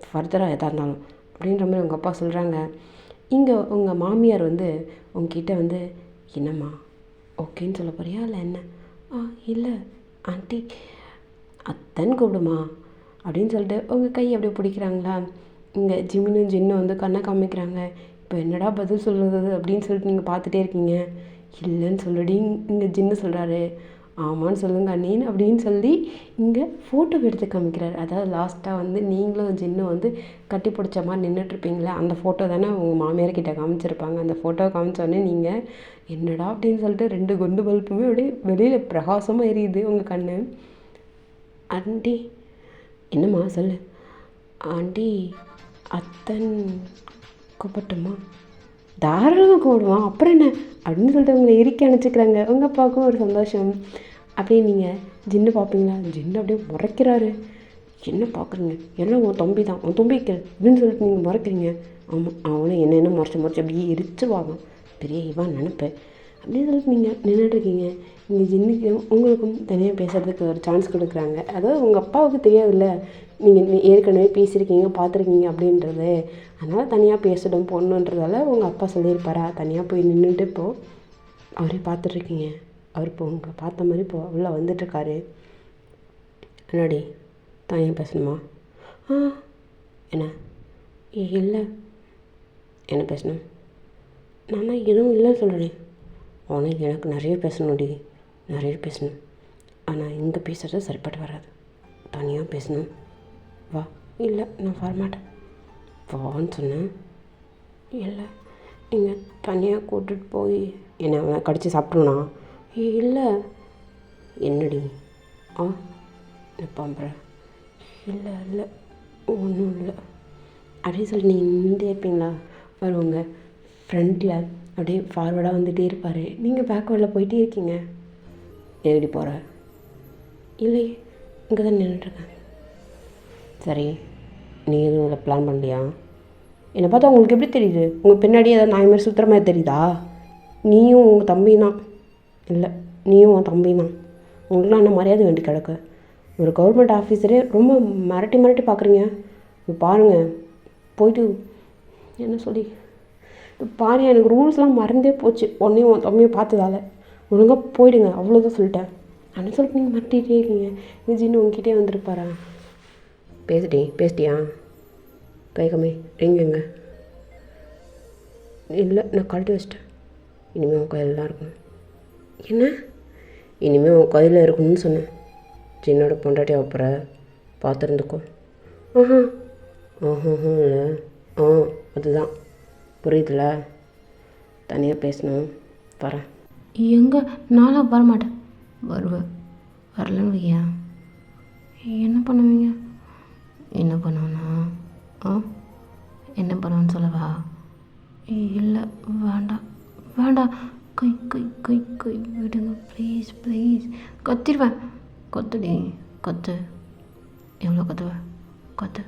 ஃபர்தராக எதாக இருந்தாலும் அப்படின்ற மாதிரி உங்கள் அப்பா சொல்கிறாங்க. இங்கே உங்கள் மாமியார் உங்ககிட்ட என்னம்மா ஓகேன்னு சொல்ல போறியா இல்லை என்ன? இல்லை ஆண்டி, அத்தன் கூப்பிடுமா அப்படின்னு சொல்லிட்டு உங்கள் கை அப்படியே பிடிக்கிறாங்களா. இங்கே ஜின்னு கண்ணை காமிக்கிறாங்க. இப்போ என்னடா பதில் சொல்லுறது அப்படின்னு சொல்லிட்டு நீங்கள் பார்த்துட்டே இருக்கீங்க. இல்லைன்னு சொல்லிடி இங்கே ஜின்னு சொல்கிறாரு. ஆமான்னு சொல்லுங்க அண்ணின்னு அப்படின்னு சொல்லி இங்கே ஃபோட்டோ எடுத்து காமிக்கிறாரு. அதாவது லாஸ்ட்டாக நீங்களும் ஜின்னு கட்டி பிடிச்ச மாதிரி நின்றுட்டுருப்பீங்களே, அந்த ஃபோட்டோ தானே உங்கள் மாமியார்கிட்ட காமிச்சிருப்பாங்க. அந்த ஃபோட்டோவை காமிச்சோடனே நீங்கள் என்னடா அப்படின்னு சொல்லிட்டு 2 குண்டு பல்புமே அப்படியே வெளியில் பிரகாசமாக எரியுது உங்கள் கண்ணு. ஆண்டி என்னம்மா சொல்லு? ஆண்டி அத்தன் கூப்பிட்டுமா? தாராளமாக கூப்பிடுவான், அப்புறம் என்ன அப்படின்னு சொல்லிட்டு உங்களை இறுக்கி அனுப்பிச்சிக்கிறாங்க. உங்கள் அப்பாவுக்கும் ஒரு சந்தோஷம். அப்படியே நீங்கள் ஜின்னு பார்ப்பீங்களா? ஜின்னு அப்படியே முறைக்கிறாரு. என்ன பார்க்குறீங்க? எல்லாம் உன் தம்பி தான், உன் தம்பிக்கு அப்படின்னு சொல்லிட்டு நீங்கள் முறைக்கிறீங்க. ஆமாம், அவனை என்னென்ன முறைச்சி அப்படியே எரிச்சுவாங்க, பெரிய இவன் நினைப்பேன் அப்படின்னு சொல்லிட்டு நீங்கள் நின்றுட்டுருக்கீங்க. இங்கே ஜின்னுக்கு உங்களுக்கும் தனியாக பேசுகிறதுக்கு ஒரு சான்ஸ் கொடுக்குறாங்க. அதாவது உங்கள் அப்பாவுக்கு தெரியாதுல்ல நீங்கள் ஏற்கனவே பேசியிருக்கீங்க பார்த்துருக்கீங்க அப்படின்றது, அதனால் தனியாக பேசிடும் பொண்ணுன்றதால உங்கள் அப்பா சொல்லியிருப்பாரா, தனியாக போய் நின்றுட்டு இப்போது அவரே பார்த்துட்ருக்கீங்க. அவர் இப்போ உங்கள் பார்த்த மாதிரி இப்போ உள்ளே வந்துட்டுருக்காரு. என்னடி தனியாக பேசணுமா? என்ன? இல்லை, என்ன பேசணும்? நான் தான் எதுவும் இல்லைன்னு சொல்கிறேன். உனக்கு எனக்கு நிறைய பேசணும்டி, நிறைய பேசணும். ஆனால் இங்கே பேசுகிறது சரிப்பட்டு வராது, தனியாக பேசணும். வா. இல்லை நான் வரமாட்டேன். வான்னு சொன்னேன். இல்லை இங்கே தனியாக கூட்டிகிட்டு போய் என்ன அவனை கடிச்சு சாப்பிட்ருனா? இல்லை. என்னடி? நான் பம்புறேன். இல்லை இல்லை ஒன்றும் இல்லை அப்படின்னு சொல்லி நீங்கள் நின்றுட்டே இருப்பீங்களா? வருவாங்க ஃப்ரண்ட்டில் அப்படியே ஃபார்வர்டாக வந்துகிட்டே இருப்பார். நீங்கள் பேக்வேர்டில் போயிட்டே இருக்கீங்க. எப்படி போகிற? இல்லை இங்கே தான் நின்றுட்டுருக்கேன். சரி, நீ எதுவும் இதில் பிளான் பண்ணலையா? என்னை பார்த்தா உங்களுக்கு எப்படி தெரியுது? உங்கள் பின்னாடி ஏதாவது நாய் மாதிரி சுற்றுற மாதிரி தெரியுதா? நீயும் உங்கள் தம்பி தான். இல்லை, நீயும் உன் தம்பி தான். உங்களுக்குலாம் என்ன மரியாதை வேண்டி கிடக்கு? ஒரு கவர்மெண்ட் ஆஃபீஸரே ரொம்ப மிரட்டி பார்க்குறீங்க. இப்போ பாருங்கள், போயிட்டு என்ன சொல்லி பாரு, எனக்கு ரூல்ஸ்லாம் மறந்தே போச்சு உன்னையும் உன் தம்பியும் பார்த்ததால. ஒழுங்காக போயிடுங்க, அவ்வளோதான் சொல்லிட்டேன் அப்படின்னு சொல்லிட்டு நீங்கள் மிரட்டிகிட்டே இருக்கீங்க. இது ஜின்னு உங்ககிட்டே வந்துருப்பாரா? பேசிட்டியா? கை கம்மி எங்கெங்க? இல்லை, நான் கழட்டி வச்சிட்டேன். இனிமேல் உன் கையில் தான் இருக்கணும். என்ன? இனிமேல் உன் கையில் இருக்கணும்னு சொன்னேன். ஜின்னோட பொண்டாட்டி அப்புற பார்த்துருந்துக்கோ. இல்லை, அதுதான் புரியுதுல. தனியாக பேசணும், வரேன். எங்கே? நானும் வரமாட்டேன். வருவேன். வரலன்னு வையா என்ன பண்ணுவீங்க? என்ன பண்ணுவேன்னா என்ன பண்ணுவேன்னு சொல்லவா? இல்லை வேண்டாம், கொய் கொய் கொய் கொய் விடுங்க ப்ளீஸ் ப்ளீஸ். கத்திடுவேன். கத்துடி கத்து. எவ்வளோ கத்துவேன் கத்து.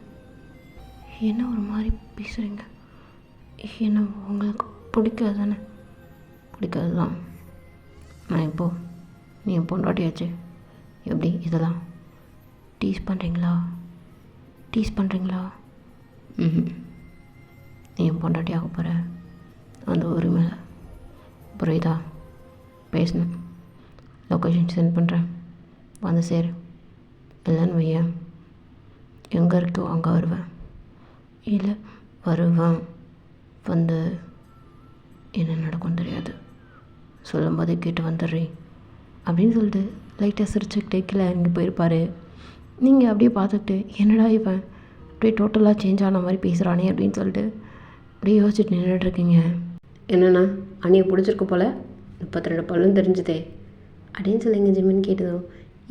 என்ன ஒரு மாதிரி பேசுகிறீங்க? என்ன உங்களுக்கு பிடிக்காது தானே? பிடிக்காது தான். நான் இப்போது நீ என் பொண்டாட்டியாச்சு. எப்படி இதெல்லாம் டீஸ் பண்ணுறீங்களா? டீஸ் பண்ணுறீங்களா? நீ என் பொண்டாட்டி ஆக போகிற அந்த உரிமையில் புரியுதா? பேசணும். லொக்கேஷன் சென்ட் பண்ணுறேன், வந்து சேரு. இல்லைன்னு வையேன், எங்கே இருக்கோ அங்கே வருவேன். இல்லை வருவேன், வந்து என்ன நடக்கும் தெரியாது, சொல்லும்போதே கேட்டு வந்துடுறேன் அப்படின்னு சொல்லிட்டு லைட்டாக சிரிச்சுக்கிட்டே கீழே இறங்கி போயிருப்பார். நீங்கள் அப்படியே பார்த்துக்கிட்டு என்னடா இவன் அப்படியே டோட்டலாக சேஞ்ச் ஆன மாதிரி பேசுகிறானே அப்படின்னு சொல்லிட்டு அப்படியே யோசிச்சுட்டு நின்றுட்டுருக்கீங்க. என்னண்ணா அண்ணியை பிடிச்சிருக்கு போல், 32 பல்லும் தெரிஞ்சுதே அப்படின்னு சொல்லிங்க ஜிம்மின்னு கேட்டதும்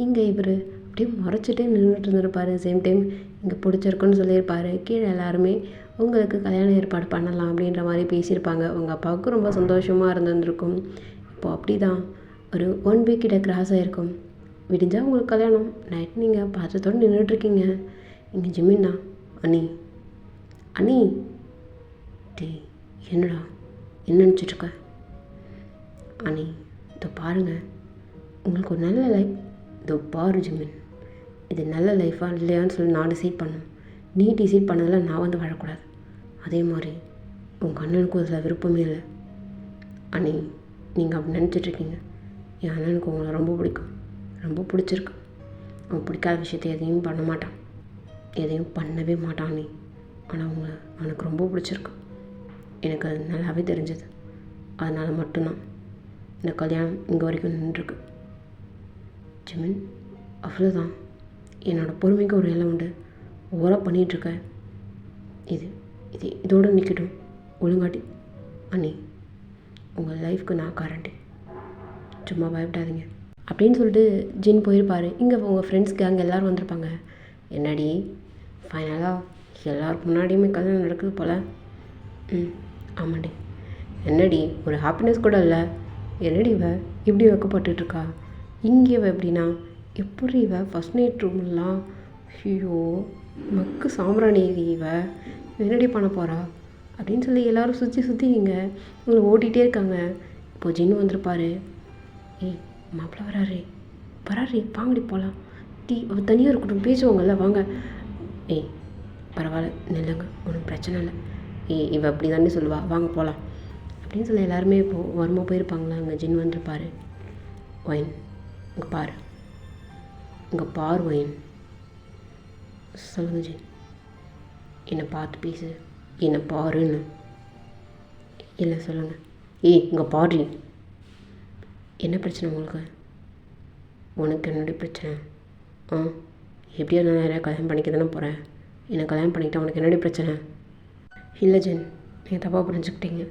இங்கே இவர் அப்படியே முறைச்சிட்டே நின்றுட்டு இருந்திருப்பார். சேம் டைம் இங்கே பிடிச்சிருக்குன்னு சொல்லியிருப்பார். கீழே எல்லாருமே உங்களுக்கு கல்யாணம் ஏற்பாடு பண்ணலாம் அப்படின்ற மாதிரி பேசியிருப்பாங்க. உங்கள் அப்பாவுக்கும் ரொம்ப சந்தோஷமாக இருந்திருக்கும். இப்போது அப்படி தான் ஒரு 1 வீக் கிட்ட கிராஸ் ஆகிருக்கும். விடிஞ்சால் உங்களுக்கு கல்யாணம். நைட் நீங்கள் பாத்திரத்தோடு நின்றுட்டுருக்கீங்க. இங்கே ஜிம்மின்னா அண்ணி அண்ணி டே என்னடா என்ன நினச்சிட்ருக்க? அண்ணி இதோ பாருங்கள், உங்களுக்கு ஒரு நல்ல லைஃப் இதோ பாரு ஜிம்மின், இது நல்ல லைஃபாக இல்லையான்னு சொல்லி நான் டிசைட் பண்ணணும். நீ டிசைட் பண்ணதில் நான் வந்து வாழக்கூடாது. அதே மாதிரி உங்கள் அண்ணனுக்கும் அதில் விருப்பமே இல்லை. அண்ணி நீங்கள் அப்படி நினச்சிட்ருக்கீங்க. என் அண்ணனுக்கு உங்களை ரொம்ப பிடிக்கும், ரொம்ப பிடிச்சிருக்கு. அவன் பிடிக்காத விஷயத்த எதையும் பண்ண மாட்டான், எதையும் பண்ணவே மாட்டான் நீ. ஆனால் உங்களை அவனுக்கு ரொம்ப பிடிச்சிருக்கு. எனக்கு அது நல்லாவே தெரிஞ்சது. அதனால் மட்டும்தான் இந்த கல்யாணம் இங்கே வரைக்கும் நின்றுருக்கு. ஜிமின் அவ்வளோதான். என்னோடய பொறுமைக்கு ஒரு எல்லை உண்டு. ஓவராக பண்ணிகிட்ருக்க. இதோடு நிற்கட்டும் ஒழுங்காட்டி. அண்ணி உங்கள் லைஃப்க்கு நான் கேரண்டி, சும்மா பயப்படாதீங்க அப்படின்னு சொல்லிட்டு ஜின் போயிருப்பார். இங்கே உங்கள் ஃப்ரெண்ட்ஸ் கேங் எல்லோரும் வந்திருப்பாங்க. என்னடி ஃபைனலாக எல்லாருக்கு முன்னாடியுமே கல்யாணம் நடக்குது போல். ஆமாண்டி. என்னடி ஒரு ஹாப்பினஸ் கூட இல்லை. என்னடி இவ இப்படி வைக்கப்பட்டுருக்கா? இங்கே எப்படின்னா எப்படி இவ ஃபஸ்ட் நைட் ரூம்லாம் ஐயோ மக்கு சாம்பிராணி இவ என்னடி பண்ண போகிறா அப்படின்னு சொல்லி எல்லோரும் சுற்றி இங்கே உங்களை ஓட்டிகிட்டே இருக்காங்க. இப்போது ஜின்னு வந்திருப்பார். ஏய் மாப்பிள்ளை வராரு வாங்கடி போகலாம். தனியாக இருக்கட்டும், பேசுவாங்கல்ல வாங்க. ஏய் பரவாயில்ல நில்லுங்க, ஒன்றும் பிரச்சனை இல்லை. இவ அப்படி தானே சொல்லுவா, வாங்க போகலாம் அப்படின்னு சொல்லி எல்லாருமே இப்போது வருமா போயிருப்பாங்களா. அங்கே ஜின் வந்துருப்பார். ஒயின் இங்கே பார் ஒயின். சொல்லுங்கள் ஜின். என்னை பார்த்து பேசு, என்னை பாருன்னு. இல்லை சொல்லுங்கள். இங்கே பாரு. என்ன பிரச்சனை உங்களுக்கு? உனக்கு என்னுடைய பிரச்சனை? எப்படியோ நான் நிறையா கல்யாணம் பண்ணிக்க தானே போகிறேன். என்னை கல்யாணம் பண்ணிக்கிட்டா உனக்கு என்னுடைய பிரச்சனை? இல்லை ஜென், நீங்கள் தப்பாக புரிஞ்சுக்கிட்டீங்க.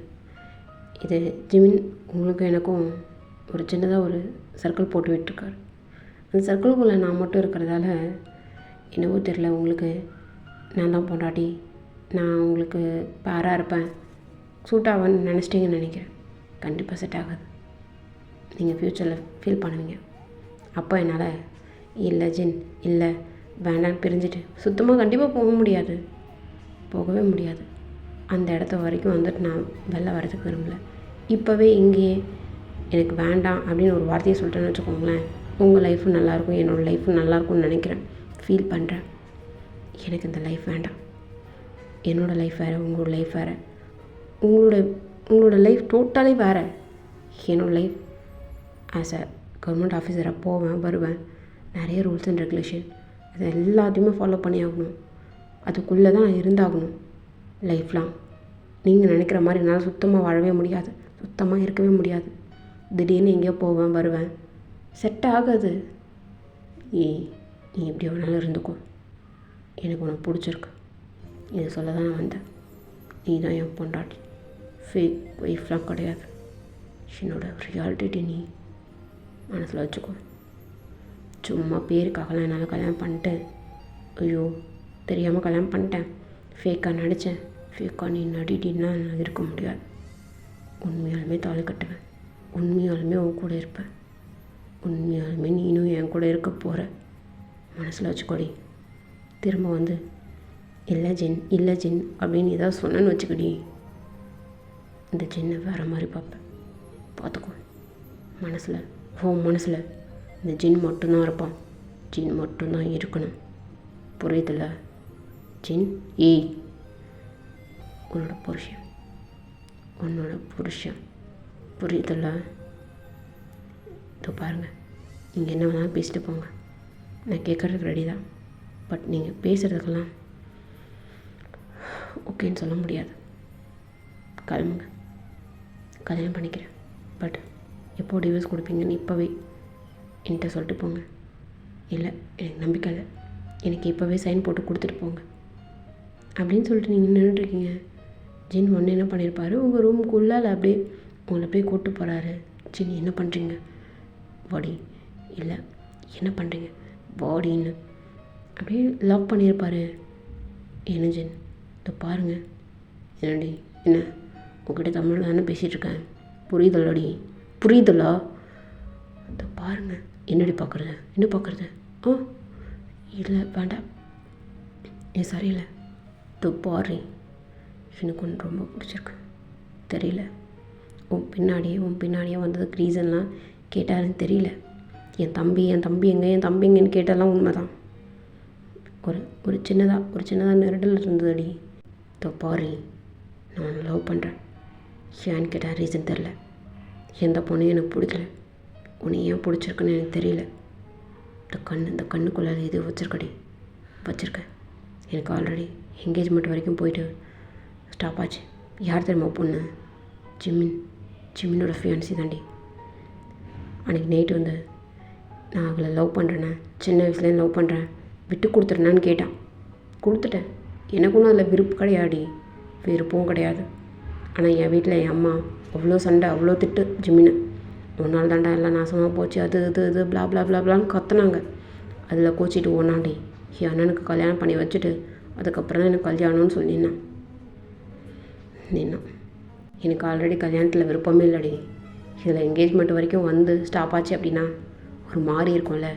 இது ஜிமின் உங்களுக்கும் எனக்கும் ஒரு சின்னதாக ஒரு சர்க்கிள் போட்டு விட்டுருக்காரு. அந்த சர்க்கிளுக்குள்ளே நான் மட்டும் இருக்கிறதால என்னவோ தெரில, உங்களுக்கு நான் தான் பொண்டாட்டி, நான் உங்களுக்கு பேராக இருப்பேன், சூட் ஆகுன்னு நினச்சிட்டிங்கன்னு நினைக்கிறேன். கண்டிப்பாக செட் ஆகாது. நீங்கள் ஃப்யூச்சரில் ஃபீல் பண்ணுவீங்க. அப்போ என்னால் இல்லை ஜின் இல்லை வேண்டான்னு பிரிஞ்சுட்டு சுத்தமாக கண்டிப்பாக போகவே முடியாது. அந்த இடத்த வரைக்கும் வந்துட்டு நான் வெளில வரதுக்கு விரும்பலை. இப்போவே இங்கேயே எனக்கு வேண்டாம் அப்படின்னு ஒரு வார்த்தையை சொல்லிட்டேன்னு வச்சுக்கோங்களேன், உங்கள் லைஃப்பும் நல்லாயிருக்கும், என்னோடய லைஃப்பும் நல்லாயிருக்கும்னு நினைக்கிறேன், ஃபீல் பண்ணுறேன். எனக்கு இந்த லைஃப் வேண்டாம். என்னோடய லைஃப் வேறு, உங்களோட லைஃப் வேறு. உங்களோட லைஃப் டோட்டலி வேறு. என்னோடய லைஃப் ஆஸ் அ கவர்மெண்ட் ஆஃபீஸராக போவேன் வருவேன், நிறைய ரூல்ஸ் அண்ட் ரெகுலேஷன் அது எல்லாத்தையுமே ஃபாலோ பண்ணி ஆகணும். அதுக்குள்ளே தான் நான் இருந்தாகணும் லைஃப்லாம். நீங்கள் நினைக்கிற மாதிரி என்னால் சுத்தமாக வாழவே முடியாது, சுத்தமாக இருக்கவே முடியாது. திடீர்னு எங்கேயோ போவேன் வருவேன், செட் ஆகாது. நீ எப்படி வேணாலும் இருந்துக்கோ, எனக்கு உனக்கு பிடிச்சிருக்கு, இதை சொல்ல தான் நான் வந்தேன். நீ தான் என் பொண்டாட்டி, ஃபேக் ஒய்ஃப்லாம் கிடையாது. என்னோட ரியாலிட்டி நீ மனசில் வச்சுக்கோ. சும்மா பேருக்காகலாம் என்னால் கல்யாணம் பண்ணிட்டேன், ஐயோ தெரியாமல் கல்யாணம் பண்ணிட்டேன், ஃபேக்காக நடித்தேன், ஃபேக்காக நீ நடிட்டின்னா நான் இருக்க முடியாது. உண்மையாலுமே தாலி கட்டுவேன், உண்மையாலுமே உன் கூட இருப்பேன். உண்மையாலுமே நீனும் என் கூட இருக்க போகிற. மனசில் வச்சுக்கோடி. திரும்ப வந்து இல்லை ஜின் இல்லை ஜின் அப்படின்னு ஏதாவது சொன்னேன்னு வச்சுக்கடி, இந்த ஜின்னை வேறு மாதிரி பார்ப்பேன். பார்த்துக்கோ. மனசில் இந்த ஜின் மட்டும்தான் இருப்பான். ஜின் மட்டும்தான் இருக்கணும். புரியுதில்ல? ஜின் ஏய், உன்னோட புருஷன் புரியுதில்ல? இதோ பாருங்கள், நீங்கள் என்ன வேணாலும் பேசிட்டு போங்க, நான் கேட்குறதுக்கு ரெடி தான். பட் நீங்கள் பேசுகிறதுக்கெல்லாம் ஓகேன்னு சொல்ல முடியாது. கிளம்புங்க, கல்யாணம் பண்ணிக்கிறேன். பட் எப்போ டிவோர்ஸ் கொடுப்பீங்கன்னு இப்போவே என்கிட்ட சொல்லிட்டு போங்க. இல்லை எனக்கு நம்பிக்கை இல்லை, எனக்கு இப்போவே சைன் போட்டு கொடுத்துட்டு போங்க அப்படின்னு சொல்லிட்டு நீங்கள் நின்றுட்டுருக்கீங்க. ஜின் ஒன்று என்ன பண்ணியிருப்பாரு, உங்கள் ரூமுக்குள்ளால் அப்படியே உங்களை போய் கூப்பிட்டு போகிறாரு. ஜின் என்ன பண்ணுறீங்க பாடி, இல்லை என்ன பண்ணுறீங்க பாடின்னு அப்படியே லாக் பண்ணியிருப்பார். என்ன ஜின் இதை பாருங்கள். என்னடி என்ன உங்கள்கிட்ட தமிழில் தானே பேசிகிட்ருக்கேன், புரியுதல்லா? இதை பாருங்கள். என்னடி பார்க்குறது, என்ன பார்க்குறது? இல்லை வேண்டாம், சரியில்லை. இதோ பாரு, எனக்கு ஒன்று ரொம்ப பிடிச்சிருக்கு. தெரியல, உன் பின்னாடியே வந்ததுக்கு ரீசன்லாம் கேட்டாருன்னு தெரியல. என் தம்பி எங்கன்னு கேட்டாலாம் உண்மை தான். ஒரு சின்னதாக நெருடல் இருந்ததுடி. இதோ பாரு, நான் உன்னை லவ் பண்ணுறேன். ஏன்னு கேட்டால் ரீசன் தெரில. எந்த பொண்ணையும் எனக்கு பிடிக்கல. உன்னை ஏன் பிடிச்சிருக்குன்னு எனக்கு தெரியல. இந்த கண்ணுக்குள்ளே இது வச்சுருக்கேன். எனக்கு ஆல்ரெடி என்கேஜ்மெண்ட் வரைக்கும் போயிட்டு ஸ்டாப் ஆச்சு. யார் தெரியுமா பொண்ணு? ஜிம்மினோட ஃபியான்சி தாண்டி. அன்றைக்கி நைட்டு வந்து நான் அவளை லவ் பண்ணுறேண்ணே, சின்ன வயசுலேருந்து லவ் பண்ணுறேன், விட்டு கொடுத்துருனான்னு கேட்டான். கொடுத்துட்டேன். எனக்கு ஒன்றும் அதில் விருப்பம் கிடையாது. ஆனால் என் வீட்டில் என் அம்மா அவ்வளோ சண்டை, அவ்வளோ திட்டு ஜிம்மினை. ஒரு நாள் தாண்டா எல்லாம் நாசமாக போச்சு, அது பிளா பிளா பிளா பிளான்னு கத்துனாங்க. அதில் கோச்சிட்டு ஓனாண்டி என் அண்ணனுக்கு கல்யாணம் பண்ணி வச்சுட்டு அதுக்கப்புறம் தான் எனக்கு கல்யாணம்னு சொல்லினான். எனக்கு ஆல்ரெடி கல்யாணத்தில் விருப்பமே இல்லடி. இதில் என்கேஜ்மெண்ட் வரைக்கும் வந்து ஸ்டாப் ஆச்சு அப்படின்னா ஒரு மாதிரி இருக்கும்ல,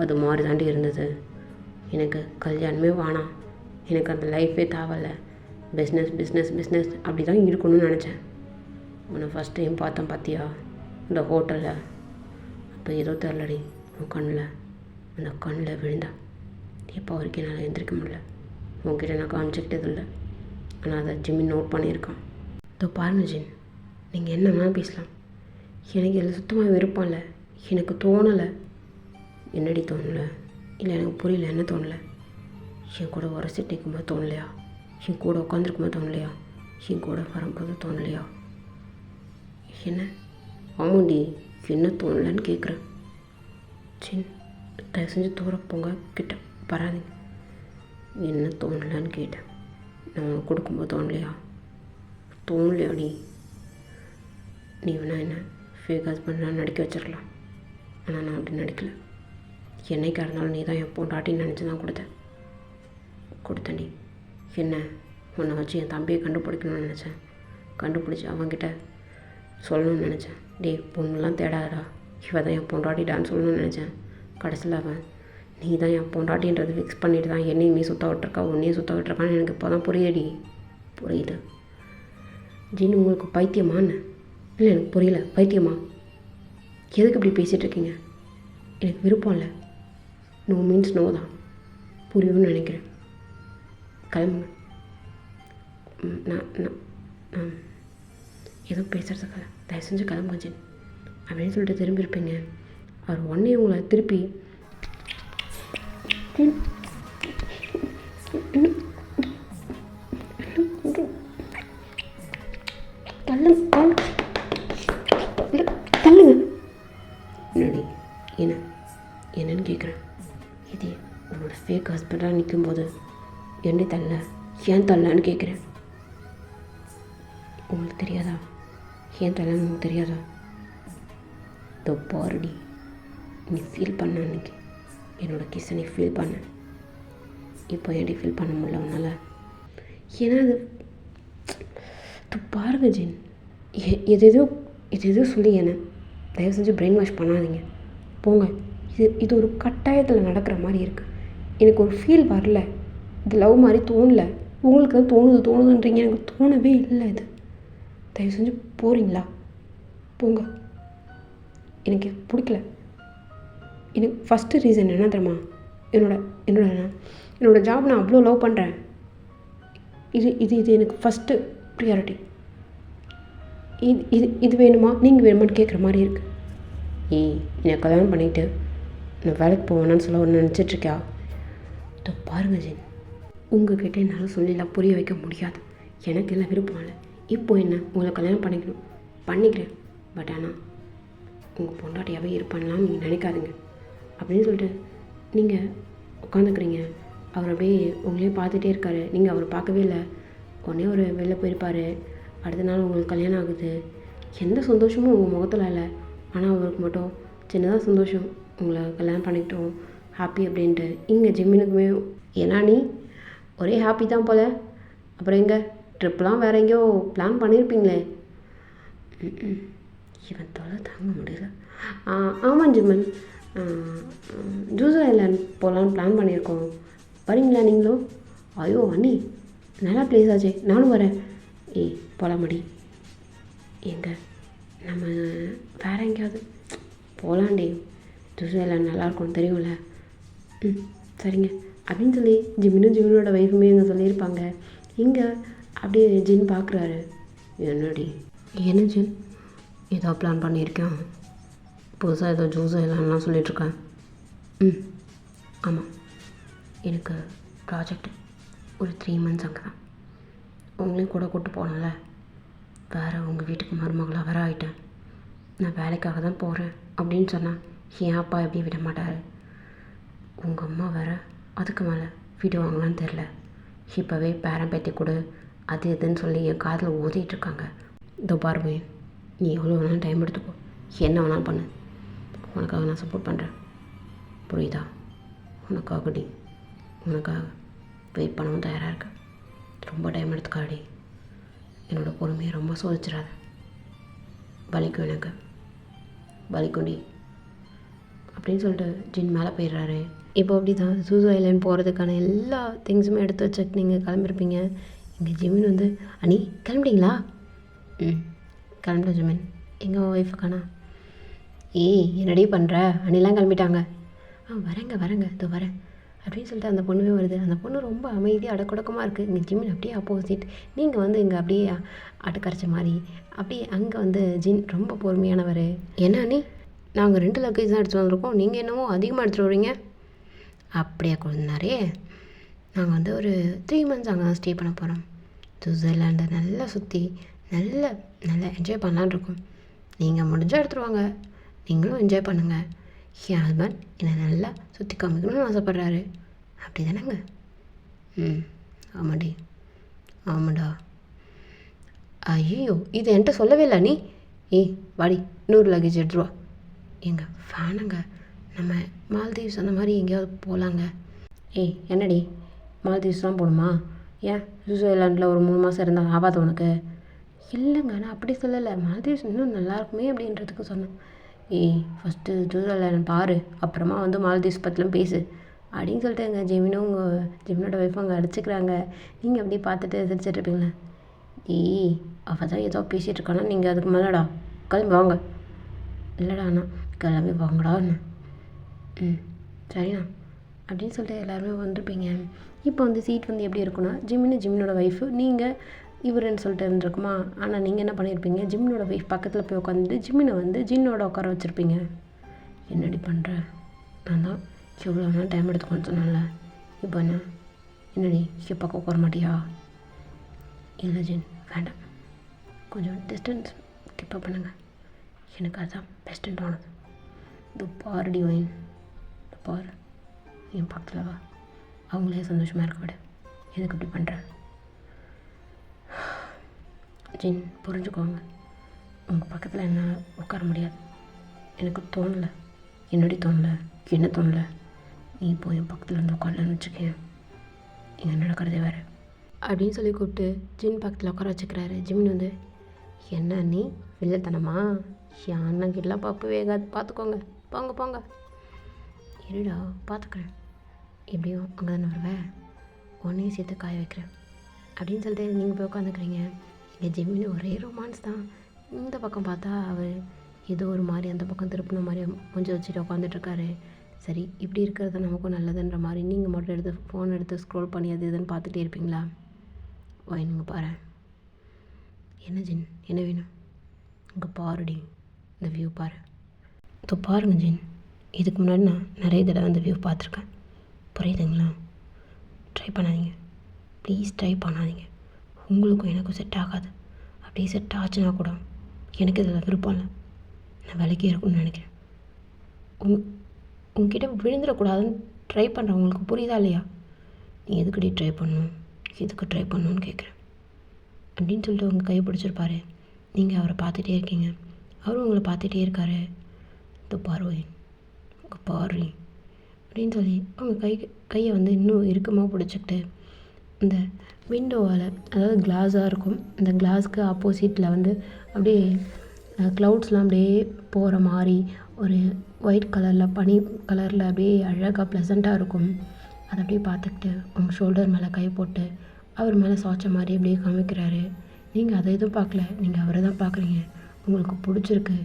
அது மாதிரி தாண்டி இருந்தது. எனக்கு கல்யாணமே வேணாம், எனக்கு அந்த லைஃபே தேவையில்ல, பிஸ்னஸ் அப்படி தான் இருக்கணும்னு நினச்சேன். உன்னை ஃபஸ்ட் டைம் பார்த்தேன் பார்த்தியா இந்த ஹோட்டலில், அப்போ ஏதோ தெரிலடி, அந்த கண்ணில் விழுந்தா. இப்போ வரைக்கும் என்னால் எந்திரிக்க முடியல. உங்ககிட்ட நான் காமிச்சிக்கிட்டது இல்லை, ஆனால் அதை ஜிம்மி நோட் பண்ணியிருக்கான். இதோ பாருங்க ஜின், நீங்கள் என்ன வேணால் பேசலாம், எனக்கு இதில் சுத்தமாக விருப்பம் இல்லை. எனக்கு தோணலை. என்னடி தோணலை? இல்லை எனக்கு புரியல, என்ன தோணலை? என் கூட உரசிட்டு நிற்கும்போது தோணலையா? என் கூட உட்காந்துருக்கும்போது தோணலையா? என் கூட வரும்போது தோணலையா? என்ன? ஆமாண்டி, என்ன தோணலைன்னு கேட்குறேன். சின் தயவு செஞ்சு தூர போங்க, கிட்ட வராதிங்க. என்ன தோணலைன்னு கேட்டேன். நான் உனக்கு கொடுக்கும்போது தோணலையாடி? நீ வேணா என்ன ஃபேக் ஹஸ்பண்ட் நடிக்க வச்சிடலாம், ஆனால் நான் அப்படி நடிக்கலை. என்னைக்காக இருந்தாலும் நீ தான் என் பொண்டாட்டின்னு நினச்சி தான் கொடுத்தேன்டி. என்ன உன்னை வச்சு என் தம்பியை கண்டுபிடிக்கணும்னு நினச்சேன். கண்டுபிடிச்சி அவன்கிட்ட சொல்லணும்னு நினச்சேன். பொண்ணுலாம் தேடாதடா, இவ தான் என் பொண்டாட்டிடான்னு சொல்லணும்னு நினச்சேன். கடைசியில் அவன் நீ தான் என் பொண்டாட்டின்றது ஃபிக்ஸ் பண்ணிட்டு தான் என்னையுமே சுத்த விட்டுருக்கா, உன்னையும் சுத்த விட்டுருக்கான்னு எனக்கு இப்போ தான் புரியுது. ஜின் உங்களுக்கு பைத்தியமான்னு? இல்லை எனக்கு புரியல, பைத்தியமா? எதுக்கு இப்படி பேசிகிட்டு இருக்கீங்க? எனக்கு விருப்பம் இல்லை. நோ மீன்ஸ் நோ தான், புரியும்னு நினைக்கிறேன். கிளம்புங்க. நான் எதுவும் பேசுகிறதுக்கு தயவு செஞ்சு கிளம்புங்க ஜின் அப்படின்னு சொல்லிட்டு திரும்பியிருப்பீங்க. அவர் உடனே உங்களை திருப்பி தள்ளுங்க. என்னன்னு கேட்குறேன். இது உன்னோட ஃபேக் ஹஸ்பண்டாக நிற்கும்போது என்ன தள்ள, ஏன் தள்ளன்னு கேட்குறேன். உங்களுக்கு தெரியாதா? ஏன் தள்ளன்னு உங்களுக்கு தெரியாதா? இதோ பாருடி, நீ ஃபீல் பண்ண அன்றைக்கி என்னோடய கிஸ்ஸை நீ ஃபீல் பண்ண. இப்போ ஏன்டி ஃபீல் பண்ண முடியல உன்னால்? ஏன்னா அது பாருங்க ஜின், எதோ இது எதுவும் சொல்லி என்ன தயவு செஞ்சு பிரெயின் வாஷ் பண்ணாதீங்க. போங்க. இது ஒரு கட்டாயத்தில் நடக்கிற மாதிரி இருக்குது. எனக்கு ஒரு ஃபீல் வரல. இது லவ் மாதிரி தோணல. உங்களுக்கு தான் தோணுதுன்றீங்க. எனக்கு தோணவே இல்லை. இது தயவு செஞ்சு போகிறீங்களா? போங்க. எனக்கு பிடிக்கல. எனக்கு ஃபஸ்ட்டு ரீசன் என்ன தெரியுமா? என்னோட ஜாப் நான் அவ்வளோ லவ் பண்ணுறேன். இது எனக்கு ஃபஸ்ட்டு ப்ரியாரிட்டி. இது வேணுமா நீங்கள் வேணுமான்னு கேட்குற மாதிரி இருக்குது. என்னை கல்யாணம் பண்ணிவிட்டு நான் வேலைக்கு போவேனான்னு சொல்ல ஒன்று நினச்சிட்ருக்கியா? இதோ பாருங்க ஜென், உங்கள்கிட்ட என்னால் சொல்லிலாம் புரிய வைக்க முடியாது. எனக்கு எல்லாம் விருப்பம் இல்லை. இப்போ என்ன உங்களை கல்யாணம் பண்ணிக்கிறேன். பட் ஆனால் உங்கள் பொண்டாட்டியாகவே இருப்பான்லாம் நீங்கள் நினைக்காதுங்க அப்படின்னு சொல்லிட்டு நீங்கள் உட்காந்துக்கிறீங்க. அவர் அப்படியே உங்களையும் பார்த்துட்டே இருக்காரு. நீங்கள் அவர் பார்க்கவே இல்லை. உடனே ஒரு வெளில போயிருப்பார். அடுத்த நாள் உங்களுக்கு கல்யாணம் ஆகுது. எந்த சந்தோஷமும் உங்கள் முகத்தில் இல்லை. ஆனால் அவருக்கு மட்டும் சின்னதாக சந்தோஷம், உங்களை கல்யாணம் பண்ணிக்கிட்டோம், ஹாப்பி அப்படின்ட்டு. இங்கே ஜிம்மினுக்குமே ஏன்னா நீ ஒரே ஹாப்பி தான் போல். அப்புறம் எங்கே ட்ரிப்லாம் வேறு எங்கேயோ பிளான் பண்ணியிருப்பீங்களே. இவன் தொலை தாங்க முடியல. ஆமாம் ஜிம்மன், ஜூஸ் ஐலாண்ட் போகலான்னு பிளான் பண்ணியிருக்கோம். வரீங்களா நீங்களும்? ஐயோ அண்ணி, நல்லா ப்ளேஸ் ஆச்சே, நானும் வரேன். போகலாமடி. எங்க நம்ம வேறு எங்கேயாவது போகலாண்டி. ஜூஸ் ஐலாண்ட் நல்லாயிருக்கும் தெரியும்ல. சரிங்க அப்படின்னு சொல்லி ஜிம்மினோட வைஃபுமே இங்கே சொல்லியிருப்பாங்க. இங்கே அப்படியே ஜின் பார்க்குறாரு. என்னடி என்ன ஜின் ஏதோ பிளான் பண்ணியிருக்கேன், புதுசாக ஏதோ ஜூஸ் ஐலாண்ட்லாம் சொல்லிகிட்ருக்கேன். ஆமாம், எனக்கு ப்ராஜெக்ட் ஒரு 3 months அங்கே தான். உங்களையும் கூட கூப்பிட்டு போனல, வேறு உங்கள் வீட்டுக்கு மருமகளாக வேறு ஆகிட்டேன். நான் வேலைக்காக தான் போகிறேன் அப்படின்னு சொன்னேன். என் அப்பா எப்படி விட மாட்டார். உங்கள் அம்மா வேறு அதுக்கு மேலே விடுவாங்களான்னு தெரில. இப்போவே பேரன் பேத்தி கொடு அது இதுன்னு சொல்லி என் காதில் ஓதிட்டுருக்காங்க. இதோ பாருமே, நீ எவ்வளோ வேணாலும் டைம் எடுத்துக்கோ, என்ன வேணாலும் பண்ணு, உனக்காக நான் சப்போர்ட் பண்ணுறேன். புரியுதா? உனக்காக வெயிட் பண்ணவும் தயாராக இருக்கேன். ரொம்ப டைம் எடுத்துக்காடி. என்னோடய பொறுமையை ரொம்ப சோதிச்சிடாத. வலிக்கும், எனக்கு வலிக்குண்டி அப்படின்னு சொல்லிட்டு ஜின் மேலே போயிடுறாரு. இப்போ அப்படி தான் ஜூஸ் ஐலாண்ட் போகிறதுக்கான எல்லா திங்ஸுமே எடுத்து வச்சுட்டு நீங்கள் கிளம்பிருப்பீங்க. இங்கே ஜிமின் வந்து அண்ணி கிளம்பிட்டீங்களா? கிளம்பிட்டேன் ஜிமின். எங்கள் ஒய்ஃபுக்கானா? என்னடி பண்ணுற? அண்ணிலாம் கிளம்பிட்டாங்க. வரேங்க இதோ வரேன் அப்படின்னு சொல்லிட்டு அந்த பொண்ணுமே வருது. அந்த பொண்ணு ரொம்ப அமைதியாக அடக்கொடக்கமாக இருக்குது. இங்கே ஜிமின் அப்படியே ஆப்போசிட். நீங்கள் வந்து இங்கே அப்படியே அட்டுக்கரைச்ச மாதிரி. அப்படியே அங்கே வந்து ஜின் ரொம்ப பொறுமையானவர். என்ன அண்ணி, நாங்கள் 2 லக்கேஜ் தான் எடுத்துகிட்டு வந்திருக்கோம், நீங்கள் என்னமோ அதிகமாக எடுத்துகிட்டு வரீங்க. அப்படியே கொண்டாரே, நாங்கள் வந்து ஒரு 3 months அங்கே தான் ஸ்டே பண்ண போகிறோம். சுவிட்சர்லாண்டை நல்லா சுற்றி நல்லா என்ஜாய் பண்ணலான்னு இருக்கோம். நீங்கள் முடிஞ்சால் எடுத்துகிட்டு வாங்க, நீங்களும் என்ஜாய் பண்ணுங்கள். என் ஹஸ்பண்ட் என்னை நல்லா சுற்றி காமிக்கணும்னு ஆசைப்பட்றாரு. அப்படி தானேங்க? ஆமாண்டா. ஐயோ, இது என்கிட்ட சொல்லவே இல்லை நீ. வாடி, 100 லக்கேஜ் எடுத்துருவா. எங்கள் ஃபேனுங்க, நம்ம மால்தீவ்ஸ் அந்த மாதிரி எங்கேயாவது போகலாங்க. என்னடி மால்தீவ்ஸ்லாம் போகணுமா? ஏன் சுவிட்சர்லாண்டில் ஒரு 3 மாதம் இருந்தால் ஆகாது உனக்கு? இல்லைங்க, நான் அப்படி சொல்லலை. மால்தீவ்ஸ் இன்னும் நல்லாயிருக்குமே அப்படின்றதுக்கு சொன்னேன். ஃபஸ்ட்டு சுவிட்சர்லாண்ட் பாரு, அப்புறமா வந்து மால்தீவ்ஸ் பற்றிலாம் பேசு அப்படின்னு சொல்லிட்டு எங்கள் ஜிமினோட ஒய்ஃப் அங்கே அடிச்சுக்கிறாங்க. நீங்கள் அப்படியே பார்த்துட்டு சிரிச்சிட்ருப்பீங்களே. அவள் தான் ஏதோ பேசிகிட்டு இருக்கானா, நீங்கள் அதுக்கு மேலடா கிளம்பி வாங்க. இல்லைடா அண்ணா, கிளம்பி வாங்கடான்னு. சரிண்ணா அப்படின்னு சொல்லிட்டு எல்லாருமே வந்துருப்பீங்க. இப்போ வந்து சீட் வந்து எப்படி இருக்குன்னா, ஜிமினோட ஒய்ஃபு, நீங்கள் இவருன்னு சொல்லிட்டு இருந்திருக்குமா. ஆனால் நீங்கள் என்ன பண்ணியிருப்பீங்க, ஜிமினோட ஒய்ஃப் பக்கத்தில் போய் உட்காந்துட்டு ஜிமினை வந்து ஜின்னோட உட்கார வச்சுருப்பீங்க. என்னடி பண்ணுற? நான் தான் எவ்வளோ வேணால் டைம் எடுத்துக்கோன்னு சொன்னால, இப்போ என்னடி பக்கம் உட்கார மாட்டியா? இல்லை ஜின், வேண்டாம், கொஞ்சம் டிஸ்டன்ஸ் கீப்பப் பண்ணுங்க, எனக்கு அதுதான் பெஸ்ட்டுன்னு தோணுது. இது பாருடி ஒயின், பாரு என் பக்கத்தில் வா, அவங்களே சந்தோஷமாக இருக்க விட, எதுக்கு இப்படி பண்ணுற? ஜின் புரிஞ்சுக்கோங்க, உங்கள் பக்கத்தில் என்னால் உட்கார முடியாது, எனக்கு தோணலை. என்னடி தோணலை? என்ன தோணலை? நீ போய் என் பக்கத்தில் வந்து உட்காரலன்னு வச்சுக்கேன், இங்கே நடக்கிறதே வேறு அப்படின்னு சொல்லி கூப்பிட்டு ஜின் பக்கத்தில் உட்கார வச்சுக்கிறாரு. ஜிமின் வந்து என்ன நீ வில்லத்தனமா? என் அண்ணங்கிட்டலாம் பப்பு வேகாது, பார்த்துக்கோங்க. போங்க போங்க. இருடா பார்த்துக்குறேன். எப்படியும் அங்கே தானே வருவேன், ஒன்றையும் சேர்த்து காய வைக்கிறேன் அப்படின்னு சொல்லிட்டு நீங்கள் போய் உட்காந்துக்கிறீங்க. இங்கே ஜெமினி ஒரே ரொமான்ஸ் தான். இந்த பக்கம் பார்த்தா அவர் ஏதோ ஒரு மாதிரி அந்த பக்கம் திருப்பின மாதிரி கொஞ்சம் வச்சுட்டு உட்காந்துட்ருக்காரு. சரி, இப்படி இருக்கிறது நமக்கும் நல்லதுன்ற மாதிரி நீங்கள் மட்டும் எடுத்து ஃபோன் எடுத்து ஸ்க்ரோல் பண்ணி அது இதுன்னு பார்த்துட்டே இருப்பீங்களா? நீங்கள் பாரு. என்ன ஜின், என்ன வேணும்? இங்கே பாருடி, இந்த வியூ பாரு. இப்போ பாருங்கள் ஜின், இதுக்கு முன்னாடி நான் நிறைய தடவை அந்த வியூ பார்த்துருக்கேன், புரியுதுங்களா? ட்ரை பண்ணாதீங்க, ப்ளீஸ் ட்ரை பண்ணாதீங்க. உங்களுக்கும் எனக்கும் செட் ஆகாது. அப்படியே செட் ஆச்சுன்னா கூட எனக்கு இதில் விருப்பம் இல்லை. நான் விலைக்கு இருக்கும்னு நினைக்கிறேன். உங்ககிட்ட விழுந்துடக்கூடாதுன்னு ட்ரை பண்ணுறேன். உங்களுக்கு புரியுதா இல்லையா? நீ எதுக்கடி ட்ரை பண்ணணும், எதுக்கு ட்ரை பண்ணணுன்னு கேட்குறேன் அப்படின்னு சொல்லிட்டு உங்கள் கையை பிடிச்சிருப்பாரு. நீங்கள் அவரை பார்த்துட்டே இருக்கீங்க, அவரும் உங்களை பார்த்துட்டே இருக்காரு. இந்த பார்வை உங்கள் பார்வை அப்படின்னு சொல்லி அவங்க கையை வந்து இன்னும் இறுக்கமாக பிடிச்சிக்கிட்டு இந்த விண்டோவால், அதாவது கிளாஸாக இருக்கும், இந்த கிளாஸ்க்கு ஆப்போசிட்டில் வந்து அப்படியே க்ளவுட்ஸ்லாம் அப்படியே போகிற மாதிரி ஒரு ஒயிட் கலரில் பனி கலரில் அப்படியே அழகாக ப்ளசண்ட்டாக இருக்கும். அதை அப்படியே பார்த்துக்கிட்டு உங்கள் ஷோல்டர் மேலே கை போட்டு அவர் மேலே சாய்ச்ச மாதிரி அப்படியே காமிக்கிறாரு. நீங்கள் அதை எதுவும் பார்க்கல, நீங்கள் அவரை தான் பார்க்குறீங்க. உங்களுக்கு பிடிச்சிருக்கு.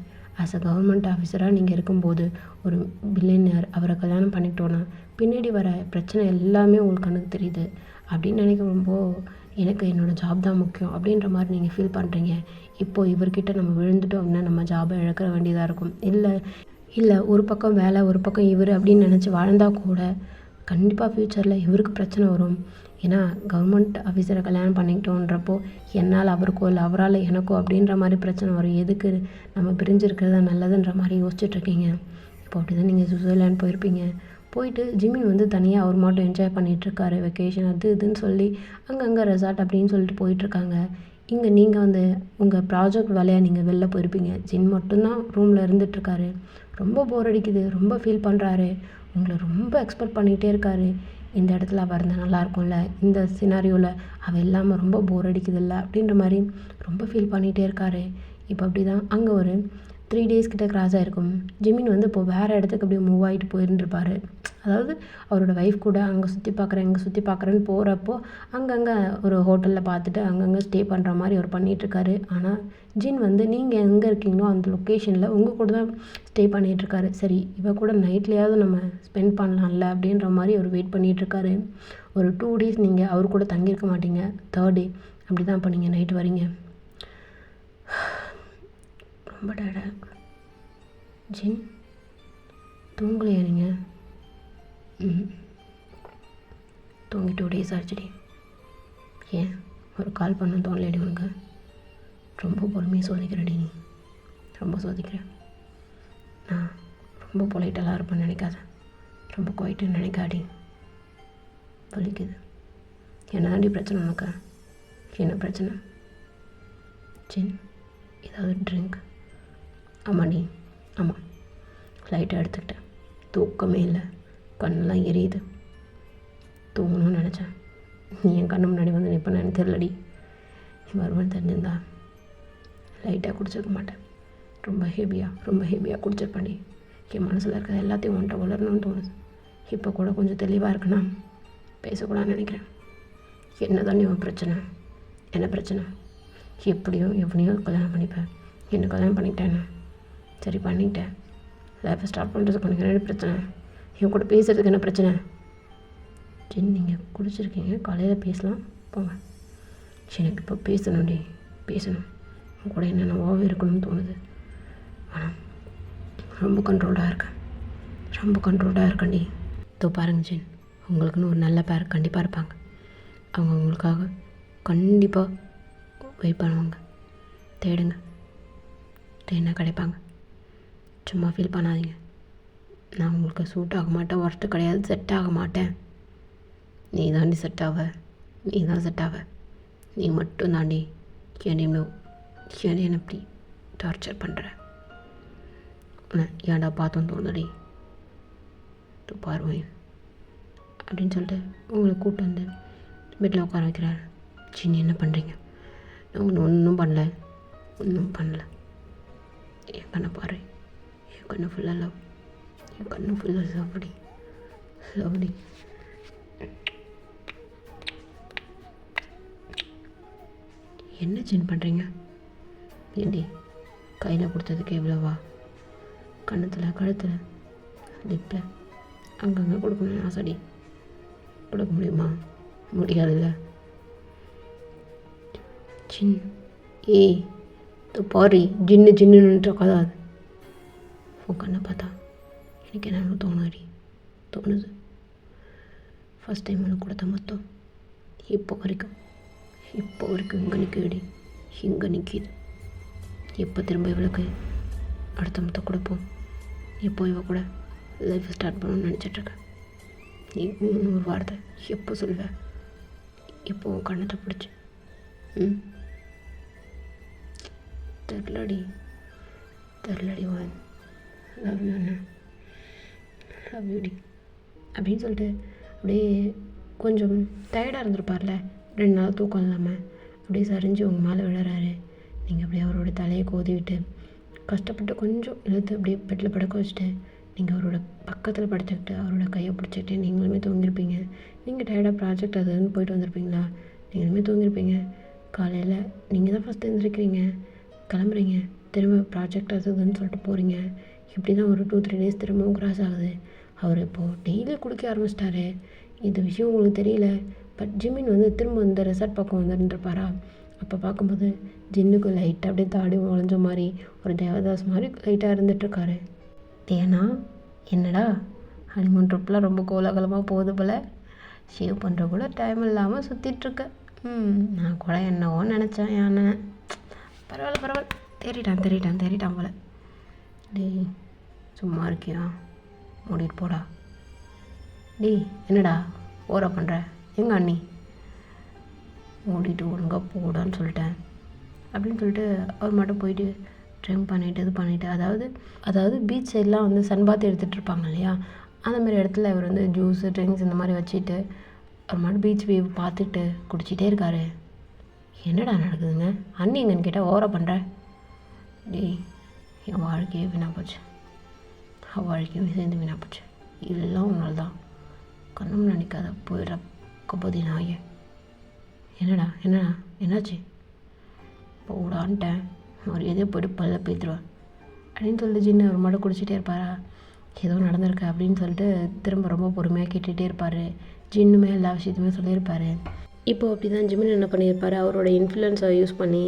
ஆஸ் அ கவர்மெண்ட் ஆஃபீஸராக நீங்கள் இருக்கும்போது ஒரு பில்லியனர் அவரை கல்யாணம் பண்ணிக்கிட்டோன்னா பின்னாடி வர பிரச்சனை எல்லாமே உங்களுக்கு கண்ணுக்கு தெரியுது அப்படின்னு நினைக்கிறப்போ எனக்கு என்னோடய ஜாப் தான் முக்கியம் அப்படின்ற மாதிரி நீங்கள் ஃபீல் பண்ணுறீங்க. இப்போது இவர்கிட்ட நம்ம விழுந்துட்டோம் அப்படின்னா நம்ம ஜாபை இழக்கிற வேண்டியதாக இருக்கும். இல்லை ஒரு பக்கம் வேலை ஒரு பக்கம் இவர் அப்படின்னு நினச்சி வாழ்ந்தால் கூட கண்டிப்பாக ஃப்யூச்சரில் இவருக்கு பிரச்சனை வரும். ஏன்னா கவர்மெண்ட் ஆஃபீஸரை கல்யாணம் பண்ணிக்கிட்டோன்றப்போ என்னால் அவருக்கோ இல்லை அவரால் எனக்கோ அப்படின்ற மாதிரி பிரச்சனை வரும். எதுக்கு நம்ம பிரிஞ்சிருக்கிறதா நல்லதுன்ற மாதிரி யோசிச்சுட்ருக்கீங்க. இப்போ அப்படி தான் நீங்கள் சுவிட்சர்லாண்ட் போயிருப்பீங்க. போயிட்டு ஜிமின் வந்து தனியாக அவர் மட்டும் என்ஜாய் பண்ணிகிட்ருக்காரு, வெக்கேஷன் அது இதுன்னு சொல்லி அங்கங்கே ரெசார்ட் அப்படின்னு சொல்லிட்டு போயிட்டுருக்காங்க. இங்கே நீங்கள் வந்து உங்கள் ப்ராஜெக்ட் வேலையாக நீங்கள் வெளில போயிருப்பீங்க. ஜின் மட்டும்தான் ரூமில் இருந்துகிட்ருக்காரு. ரொம்ப போர் அடிக்குது, ரொம்ப ஃபீல் பண்ணுறாரு, உங்களை ரொம்ப எக்ஸ்பெக்ட் பண்ணிகிட்டே இருக்காரு. இந்த இடத்துல அவள் இருந்தால் நல்லாயிருக்கும்ல, இந்த சினாரியோவில் அவள் இல்லாமல் ரொம்ப போர் அடிக்குது இல்லை அப்படின்ற மாதிரி ரொம்ப ஃபீல் பண்ணிகிட்டே இருக்காரு. இப்போ அப்படி தான் அங்கே ஒரு 3 days கிட்ட கிராஸ் ஆகிருக்கும். ஜிமின் வந்து இப்போ வேறு இடத்துக்கு அப்படியே மூவ் ஆகிட்டு போயிருந்துருப்பார். அதாவது அவரோட ஒய்ஃப் கூட அங்கே சுற்றி பார்க்குறேன் இங்கே சுற்றி பார்க்குறேன்னு போகிறப்போ அங்கங்கே ஒரு ஹோட்டலில் பார்த்துட்டு அங்கங்கே ஸ்டே பண்ணுற மாதிரி அவர் பண்ணிகிட்ருக்காரு. ஆனால் ஜின் வந்து நீங்கள் எங்கே இருக்கீங்களோ அந்த லொக்கேஷனில் உங்கள் கூட தான் ஸ்டே பண்ணிகிட்ருக்காரு. சரி, இவ கூட நைட்லேயாவது நம்ம ஸ்பெண்ட் பண்ணலாம்ல அப்படின்ற மாதிரி அவர் வெயிட் பண்ணிகிட்ருக்காரு. ஒரு 2 days நீங்கள் அவர் கூட தங்கியிருக்க மாட்டீங்க. 3rd day அப்படி தான் இப்போ நீங்கள் நைட்டு வரீங்க. ரொம்ப டயர்டாக இருக்கு. ஜின் தூங்கலையா நீங்கள்? தூங்கி 2 days ஆச்சுடி. ஏன் ஒரு கால் பண்ண தோணலடி உனக்கு? ரொம்ப பொறுமையாக சோதிக்கிறடி, நீ ரொம்ப சோதிக்கிறேன். நான் ரொம்ப பொலைட்டெல்லாம் இருப்பேன்னு நினைக்காத, ரொம்ப குவைட்டுன்னு நினைக்காடி. வலிக்குது. என்னதாண்டி பிரச்சனை உனக்கு? என்ன பிரச்சனை? ஜின் ஏதாவது ட்ரிங்க்? ஆமாடி, ஆமாம், லைட்டாக எடுத்துக்கிட்டேன். தூக்கமே இல்லை, கண்ணெல்லாம் எரியுது. தூங்கணும்னு நினச்சேன், நீ என் கண்ணு முன்னாடி வந்து நிற்பேன்னு தெரிலடி. நீ வருவேன்னு தெரிஞ்சிருந்தா லைட்டாக குடிச்சிருக்க மாட்டேன். ரொம்ப ஹெவியாக குடிச்சிருப்பேன்டி. என் மனசில் இருக்கிற எல்லாத்தையும் ஒன்றை வளரணும்னு தோணுது. இப்போ கூட கொஞ்சம் தெளிவாக இருக்குன்னா பேசக்கூடாதுன்னு நினைக்கிறேன். என்ன தான் உன் பிரச்சனை? என்ன பிரச்சனை? எப்படியோ எவனையோ கல்யாணம் பண்ணிப்பேன். என்ன கல்யாணம் பண்ணிக்கிட்டேன்னு சரி பண்ணிக்கிட்டேன். லைஃப்பை ஸ்டார்ட் பண்ணுறதுக்கு உனக்கு என்ன பிரச்சனை? என் கூட பேசுகிறதுக்கு என்ன பிரச்சனை? சரி, நீங்கள் குடிச்சிருக்கீங்க, காலையில் பேசலாம் போங்க. எனக்கு இப்போ பேசணும். உன் கூட என்னென்னவாவே இருக்கணும்னு தோணுது. ஆனால் ரொம்ப கண்ட்ரோல்டாக இருக்கேன்டி. இதோ பாருங்க ஜென், உங்களுக்குன்னு ஒரு நல்ல பேர் கண்டிப்பாக இருப்பாங்க. அவங்க உங்களுக்காக கண்டிப்பாக வெயிட் பண்ணுவாங்க. தேடுங்க, தேடினா கிடைப்பாங்க. சும்மா ஃபீல் பண்ணாதீங்க. நான் உங்களுக்கு சூட் ஆக மாட்டேன், ஒர்த்து கிடையாது, செட் ஆக மாட்டேன். நீ தாண்டி செட் ஆவ, நீ தான் செட் ஆவ. நீ மட்டும் தாண்டி என்ன இப்படி டார்ச்சர் பண்ணுற. ஏன்டா பார்த்தோன்னு தோணுடி பார்வையும் அப்படின்னு சொல்லிட்டு உங்களை கூப்பிட்டு வந்து பெட்டில் உட்கார வைக்கிறாரு. சின்ன என்ன பண்ணுறீங்க? நான் ஒன்றும் பண்ணல, ஒன்றும் பண்ணல. என் கண்ணை பாரு, என் கண்ணு ஃபுல்லாக லவ், என் கண்ணு ஃபுல்லாக லவ்டி லவ்டி. என்ன ஜின் பண்ணுறீங்க? ஏண்டி கையில் கொடுத்ததுக்கு எவ்வளோவா? கண்ணத்தில், கழுத்தில், லிப்பில் அங்கங்கே கொடுக்கணும் ஆசைடி. கொடுக்க முடியுமா? முடியாதுல்ல. ஜின் ஏய் பாரு, ஜின்னு ஜின்னுன்ற கதை அது. உன் கண்ணை பார்த்தா எனக்கு என்னென்ன தோணுது. ஃபஸ்ட் டைம் எனக்கு கொடுத்த மொத்தம் இப்போ வரைக்கும் இங்கே நிற்குடி, இங்கே நிற்கிது. எப்போ திரும்ப இவளுக்கு அடுத்த மொத்தம் கொடுப்போம், எப்போ இவ கூட லைஃப் ஸ்டார்ட் பண்ணணும்னு நினச்சிட்ருக்கேன். நீ ஒரு வார்த்தை எப்போ சொல்லுவேன்? எப்போ உன் கண்ணத்தை பிடிச்சி தெரிலடி ஒன் லவ் யூ அண்ணா, லவ் யூடி அப்படின்னு சொல்லிட்டு அப்படியே கொஞ்சம் டயர்டாக இருந்திருப்பார்ல, 2 நாள் தூக்கம் இல்லாமல் அப்படியே சரிஞ்சு உங்கள் மேலே விழுறாரு. நீங்கள் அப்படியே அவரோட தலையை கோதிவிட்டு கஷ்டப்பட்டு கொஞ்சம் இழுத்து அப்படியே பெட்டில் படுக்க வச்சுட்டு நீங்கள் அவரோட பக்கத்தில் படுத்துக்கிட்டு அவரோட கையை பிடிச்சிக்கிட்டு நீங்களுமே தூங்கியிருப்பீங்க. நீங்கள் டயர்டாக ப்ராஜெக்ட் அதுன்னு போயிட்டு வந்திருப்பீங்களா, நீங்களுமே தூங்கியிருப்பீங்க. காலையில் நீங்கள் தான் ஃபஸ்ட்டு எழுந்திரிக்கிறீங்க, கிளம்புறீங்க, திரும்ப ப்ராஜெக்ட் அதுன்னு சொல்லிட்டு போகிறீங்க. இப்படி தான் ஒரு 2-3 டேஸ் திரும்பவும் கிராஸ் ஆகுது. அவர் இப்போது டெய்லி குடிக்க ஆரம்பிச்சிட்டாரு. இந்த விஷயம் உங்களுக்கு தெரியல. பட் ஜிமின் வந்து திரும்ப இந்த ரெசார்ட் பக்கம் வந்துருப்பாரா, அப்போ பார்க்கும்போது ஜின்னுக்கு லைட்டாக அப்படியே தாடி உழைஞ்ச மாதிரி ஒரு தேவதாஸ் மாதிரி லைட்டாக இருந்துகிட்ருக்காரு. ஏன்னா என்னடா ஹனிமூன் ட்ரிப்லாம் ரொம்ப கோலாகலமாக போகுது போல், ஷேவ் பண்ணுற கூட டைம் இல்லாமல் சுற்றிட்டுருக்க. நான் கூட என்னவோ நினச்சேன். ஏன்னா பரவாயில்ல தேறிட்டான் போல். டேய் சும்மா இருக்கியா? மூடிட்டு போடா. டேய் என்னடா ஓரா பண்ணுற? எங்க அண்ணி? மூடிட்டு ஒழுங்காக போடான்னு சொல்லிட்டேன் அப்படின்னு சொல்லிட்டு அவர் மட்டும் போயிட்டு ட்ரிங்க் பண்ணிவிட்டு இது பண்ணிவிட்டு, அதாவது பீச் சைட்லாம் வந்து சன்பாத் எடுத்துகிட்டு இருப்பாங்க இல்லையா, அந்தமாதிரி இடத்துல அவர் வந்து ஜூஸு ட்ரிங்க்ஸ் இந்த மாதிரி வச்சுட்டு அவர் மட்டும் பீச் வியூ பார்த்துட்டு குடிச்சிட்டே இருக்காரு. என்னடா நடக்குதுங்க? அண்ணி எங்கன்னு கேட்டால் ஓவரா பண்ணுற. டேய் என் வாழ்க்கையே வீணாக போச்சு, அவள் வாழ்க்கையும் சேர்ந்து வீணாக போச்சு. இதெல்லாம் உன்னால தான். கண்ணும் நினைக்காத போயிடுற கபோதி நாயே. என்னடா என்னாச்சு? போடான்ட்டேன், மரியாதையே போய்ட்டு பல்ல பேத்துருவேன் அப்படின்னு சொல்லிட்டு ஜின்னு ஒரு மாடம் குடிச்சிட்டே இருப்பாரா. ஏதோ நடந்திருக்கு அப்படின்னு சொல்லிட்டு திரும்ப ரொம்ப பொறுமையாக கேட்டுகிட்டே இருப்பார். ஜின்னுமே எல்லா விஷயத்தையுமே சொல்லியிருப்பார். இப்போது அப்படி தான் ஜிமின் என்ன பண்ணியிருப்பார், அவரோட இன்ஃப்ளூயன்ஸை யூஸ் பண்ணி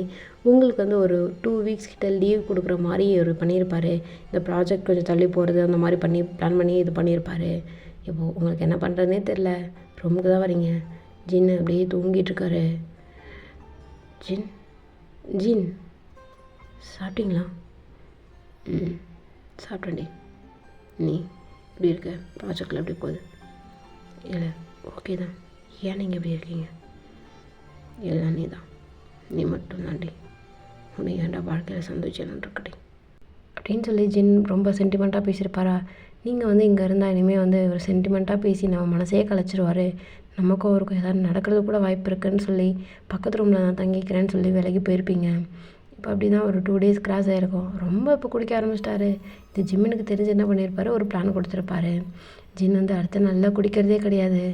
உங்களுக்கு வந்து ஒரு 2 வீக்ஸ் கிட்ட லீவ் கொடுக்குற மாதிரி அவர் பண்ணியிருப்பார். இந்த ப்ராஜெக்ட் கொஞ்சம் தள்ளி போகிறது அந்த மாதிரி பிளான் பண்ணி இது பண்ணியிருப்பார். இப்போது உங்களுக்கு என்ன பண்ணுறதுனே தெரில, ரூமுக்கு தான் வரீங்க. ஜின்னு அப்படியே தூங்கிட்டுருக்காரு. ஜின் சாப்பிட்டீங்களா? சாப்பிட்டேன்டி. நீ இப்படி இருக்க, ப்ராஜெக்டில் எப்படி போகுது? இல்லை ஓகே தான். ஏன் நீங்கள் எப்படி இருக்கீங்க? எல்லாம் நீ தான், நீ மட்டும் தாண்டி. உன்னை ஏன்டா வாழ்க்கையில் சந்தோஷம் இருக்கட்டி அப்படின்னு சொல்லி ஜின் ரொம்ப சென்டிமெண்ட்டாக பேசியிருப்பாரா. நீங்கள் வந்து இங்கே இருந்தால் இனிமேல் வந்து ஒரு சென்டிமெண்ட்டாக பேசி நம்ம மனசே கலைச்சிருவார். நமக்கும் அவருக்கும் எதாவது நடக்கிறது கூட வாய்ப்பு இருக்குதுன்னு சொல்லி பக்கத்து ரூமில் நான் தங்கிக்கிறேன்னு சொல்லி விலகி போயிருப்பீங்க. இப்போ அப்படி தான் ஒரு 2 டேஸ் கிராஸ் ஆகிருக்கும். ரொம்ப இப்போ குடிக்க ஆரம்பிச்சிட்டாரு. இது ஜிம்முனுக்கு தெரிஞ்சு என்ன பண்ணியிருப்பாரு, ஒரு பிளான் கொடுத்துருப்பாரு. ஜின் வந்து அடுத்த நல்லா குடிக்கிறதே கிடையாது.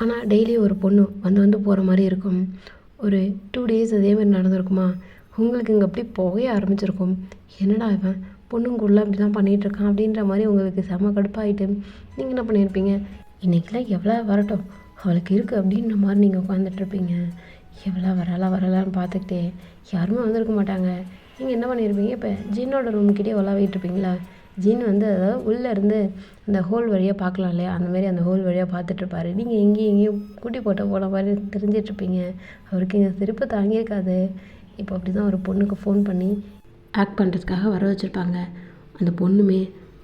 ஆனால் டெய்லி ஒரு பொண்ணு வந்து போகிற மாதிரி இருக்கும். ஒரு 2 டேஸ் அதேமாதிரி நடந்திருக்குமா. உங்களுக்கு இங்கே அப்படி போகவே ஆரம்பிச்சிருக்கும். என்னடா இவன் பொண்ணுங்குள்ள அப்படி தான் பண்ணிகிட்ருக்கான் அப்படின்ற மாதிரி உங்களுக்கு செம கடுப்பாகிட்டு நீங்கள் என்ன பண்ணியிருப்பீங்க, இன்றைக்கெலாம் எவ்வளோ வரட்டும் அவளுக்கு இருக்குது அப்படின்ற மாதிரி நீங்கள் உட்காந்துட்ருப்பீங்க. எவ்வளோ வரலான்னு பார்த்துக்கிட்டே யாருமே வந்திருக்க மாட்டாங்க. நீங்கள் என்ன பண்ணியிருப்பீங்க, இப்போ ஜின்னோட ரூம்கிட்டே விளாவிட்டுருப்பீங்களா. ஜின் வந்து அதாவது உள்ளே இருந்து அந்த ஹோல் வழியாக பார்க்கலாம் இல்லையா, அந்தமாரி அந்த ஹோல் வழியாக பார்த்துட்ருப்பாரு. நீங்கள் எங்கேயும் குட்டி போட்ட போன மாதிரி தெரிஞ்சிட்ருப்பீங்க. அவருக்கு இங்கே சிரிப்பு தாங்கியிருக்காது. இப்போ அப்படி தான் ஒரு பொண்ணுக்கு ஃபோன் பண்ணி ஆக்ட் பண்ணுறதுக்காக வர வச்சுருப்பாங்க. அந்த பொண்ணுமே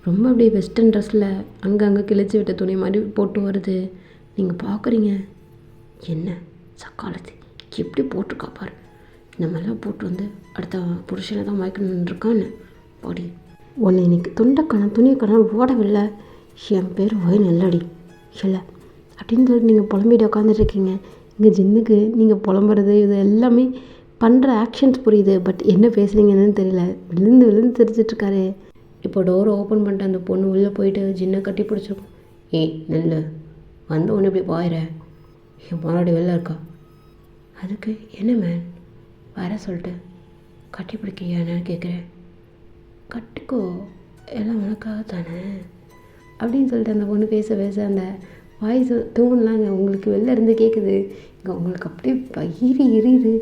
ரொம்ப அப்படியே வெஸ்டர்ன் ட்ரெஸ்ஸில் அங்கங்கே கிழிச்சி விட்ட துணி மாதிரி போட்டு வருது. நீங்கள் பார்க்குறீங்க, என்ன சக்காலத்து எப்படி போட்டிருக்கா பாரு, இந்த மாதிரிலாம் போட்டு வந்து அடுத்த புருஷனை தான் மயக்கணுன்ருக்கான்னு பாடி உன்னை இன்னைக்கு துணியக்கான ஓடவில்லை, என் பேர் ஒய் நல்லடி இல்லை அப்படின்னு சொல்லிட்டு நீங்கள் புலம்பிட்டு உட்காந்துட்ருக்கீங்க. இங்கே ஜின்னுக்கு நீங்கள் புலம்புறது இது எல்லாமே பண்ணுற ஆக்ஷன்ஸ் புரியுது, பட் என்ன பேசுகிறீங்கன்னு தெரியல. விழுந்து விழுந்து தெரிஞ்சிட்ருக்காரு. இப்போ டோரை ஓப்பன் பண்ணிட்டு அந்த பொண்ணு உள்ளே போயிட்டு ஜின்னை கட்டி பிடிச்சிருக்கும். ஏய் நெல்லு, வந்த ஒன்று இப்படி பாயிற, என் பொண்ணாடி வெளில இருக்கா. அதுக்கு என்ன மேன் வர சொல்லிட்டு கட்டி பிடிக்கியா என்னன்னு கேட்குறேன். கட்டிக்கோ, எல்லாம் உனக்காக தானே அப்படின்னு சொல்லிட்டு அந்த பொண்ணு பேச பேச அந்த வாய்ஸ் தூணலாங்க உங்களுக்கு வெளில இருந்து கேட்குது. இங்கே உங்களுக்கு அப்படியே பயிரி எரியுது.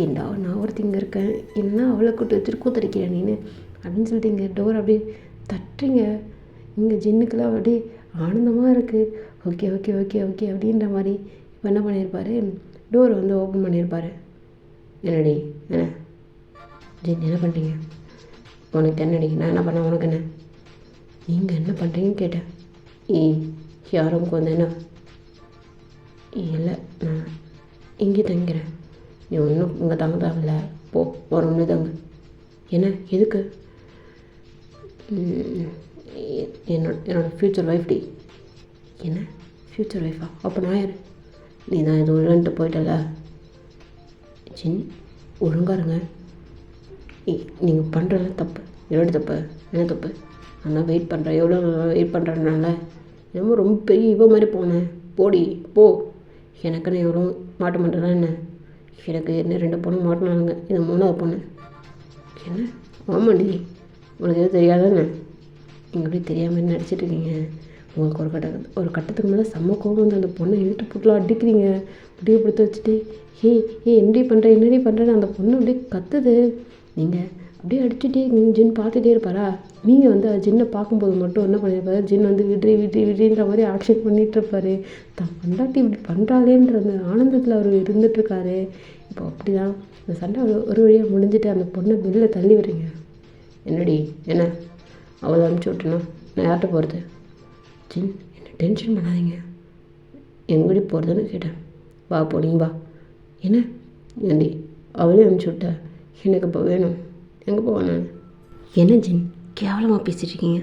ஏண்டா நான் ஒருத்தங்க இருக்கேன், என்ன அவளை கூட்டு வச்சுட்டு கூத்தடிக்கிறேன் நீனு அப்படின்னு சொல்லிட்டு இங்கே டோர் அப்படியே தட்டுறீங்க. இங்கே ஜின்னுக்கெல்லாம் அப்படியே ஆனந்தமாக இருக்குது. ஓகே ஓகே ஓகே ஓகே அப்படின்ற மாதிரி இப்போ என்ன பண்ணியிருப்பாரு, டோர் வந்து ஓப்பன் பண்ணியிருப்பாரு. என்னடி என்ன ஜின் என்ன பண்ணுறீங்க, உனக்கு என்னடி, நான் என்ன பண்ணேன் உனக்கு என்ன, நீங்கள் என்ன பண்ணுறீங்கன்னு கேட்டேன். யாரும் வந்து என்ன, இல்லை நான் இங்கே தங்கிறேன், நீ ஒன்றும் இங்கே தங்க தேவையில்ல, போ ஒரு ரூம்லேயே தங்கு. என்ன எதுக்கு, என்னோடய ஃப்யூச்சர் ஒய்ஃப் டி. என்ன ஃப்யூச்சர் ஒய்ஃபா, அப்போ நான் யார், நீ தான் எதுவும் இல்லைன்ட்டு போயிட்டல. ஜின் ஒழுங்காக இருங்க, நீங்கள் பண்ணுறதெல்லாம் தப்பு, எவ்வளோ தப்பு, என்ன தப்பு, நான் வெயிட் பண்ணுறேன், எவ்வளோ வெயிட் பண்ணுறதுனால என்னமோ ரொம்ப பெரிய இவ மாதிரி போனேன், போடி போ. எனக்குன்னு எவ்வளோ மாட்ட மாட்டேனா என்ன, எனக்கு என்ன 2 பொண்ணு மாட்டினாலுங்க, இது 3வது பொண்ணு. என்ன ஆமாண்டி, உனக்கு எதுவும் தெரியாதானே, நீங்கள் அப்படியே தெரியாமல் நடிச்சிட்ருக்கீங்க. உங்களுக்கு ஒரு கட்டத்துக்கு மேலே செம்ம கோவம் வந்து அந்த பொண்ணை இழுத்து போட்டுலாம் அடிக்கிறீங்க. அப்படியே பிடித்த வச்சுட்டு என்னடி பண்ணுறேன்னு அந்த பொண்ணு அப்படியே கத்துது. நீங்கள் அப்படியே அடிச்சுட்டே ஜின் பார்த்துட்டே இருப்பாரா. நீங்கள் வந்து ஜின்னை பார்க்கும்போது மட்டும் என்ன பண்ணியிருப்பாரு, ஜின் வந்து விட்றின்ற மாதிரி ஆக்ஷன் பண்ணிகிட்ருப்பாரு. தான் பண்டாட்டி இப்படி பண்ணுறாளேன்ற அந்த ஆனந்தத்தில் அவர் இருந்துகிட்ருக்காரு. இப்போ அப்படி தான் இந்த சண்டை ஒரு வழியாக முடிஞ்சுட்டு அந்த பொண்ணை வெளில தள்ளி விடுறீங்க. என்னடி என்ன அவளை அனுப்பிச்சி விட்டணும், நான் யார்கிட்ட போகிறது. ஜின் என்ன டென்ஷன் பண்ணாதீங்க, எங்கடி போகிறதுன்னு கேட்டேன். வா போனீங்க வா. என்ன ஏண்டி அவளே அனுப்பிச்சி விட்ட, எனக்கு இப்போ வேணும், எங்கே போவேன் நான். என்ன ஜின் கேவலமாக பேசிகிட்ருக்கீங்க.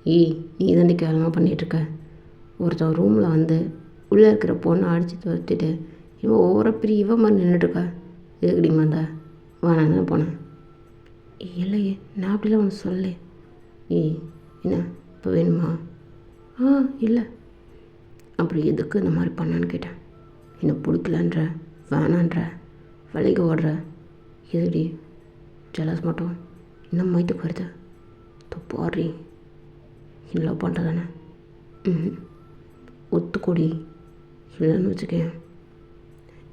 நீ தாண்டி கேவலமாக பண்ணிகிட்ருக்க. ஒருத்தன் ரூமில் வந்து உள்ளே இருக்கிற பொண்ணை அடித்து துரத்திட்டு இவன் ஒவ்வொரு பெரிய இவன் மாதிரி நின்றுட்டுருக்கா. எதுக்கடிமா வந்தா, நான் தானே போனேன். இல்லையே நான் அப்படிலாம் ஒன்று சொல்லு. என்ன இப்போ வேணுமா, இல்லை அப்புறம் எதுக்கு இந்த மாதிரி பண்ணான்னு கேட்டேன். என்னை பிடிக்கலன்ற, வேணான்ற, விலைக்கு ஓடுற, எதுடி ஜலஸ் மட்டும் இன்னும் மைத்துக்கு வருது. தப்பாடுறி, இல்லை பண்ணுறதானே, ஒத்துக்கொடி, இல்லைன்னு வச்சுக்கேன்.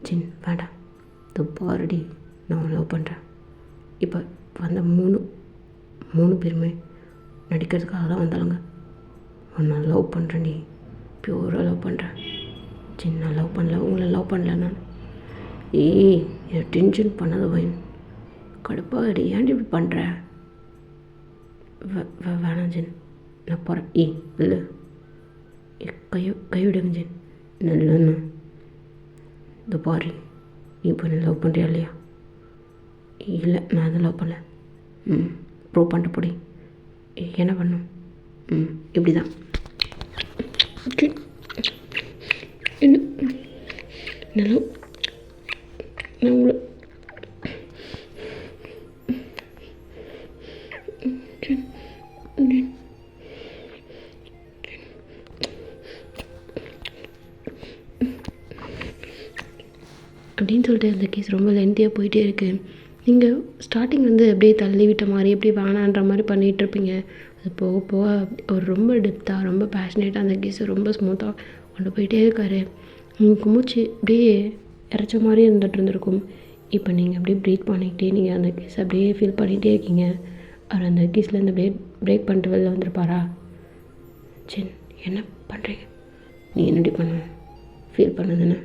ஜின் வேண்டாம், தப்பாடுடி, நான் லவ் பண்ணுறேன். இப்போ வந்த மூணு பேருமே நடிக்கிறதுக்காக தான் வந்தாலுங்க. நான் லவ் பண்ணுறேன்டி, பியூராக லவ் பண்ணுறேன். ஜின் நான் லவ் பண்ணல, உங்களை லவ் பண்ணல நான். என் டென்ஷன் பண்ணாத வைன், கடுப்பாடி, ஏன்டி இப்படி பண்ணுற. வேணாம் ஜின், நான் போகிறேன். இல்லை கைவிடுங்க ஜின். நல்லண்ணா இந்த பாரு, நீ இப்போ என்ன லவ் பண்ணுறியா இல்லையா. இல்லை நான் அதை லவ் பண்ணல. ப்ரூவ் பண்ணிட்டு போடி. என்ன பண்ணும். இப்படி தான் என்ன நல்லா நான் உங்களை அப்படின்னு சொல்லிட்டு அந்த கேஸ் ரொம்ப லென்த்தியாக போயிட்டே இருக்குது. நீங்கள் ஸ்டார்டிங் வந்து அப்படியே தள்ளி விட்ட மாதிரி அப்படியே வேணான்ற மாதிரி பண்ணிகிட்ருப்பீங்க. அது போக போக அவர் ரொம்ப டெப்த்தாக ரொம்ப பேஷனேட்டாக அந்த கேஸை ரொம்ப ஸ்மூத்தாக கொண்டு போயிட்டே இருக்கார். உங்களுக்கு மூச்சு அப்படியே இறைச்ச மாதிரி இருந்துகிட்ருந்துருக்கும். இப்போ நீங்கள் அப்படியே ப்ரீத் பண்ணிக்கிட்டே நீங்கள் அந்த கேஸை அப்படியே ஃபீல் பண்ணிகிட்டே இருக்கீங்க. அவர் அந்த கேஸ்லேருந்து அப்படியே பிரேக் பண்ணிட்டு வெளில வந்துருப்பாரா. சரி என்ன பண்ணுறீங்க, நீ என்னடி பண்ண, ஃபீல் பண்ணதுன்னு.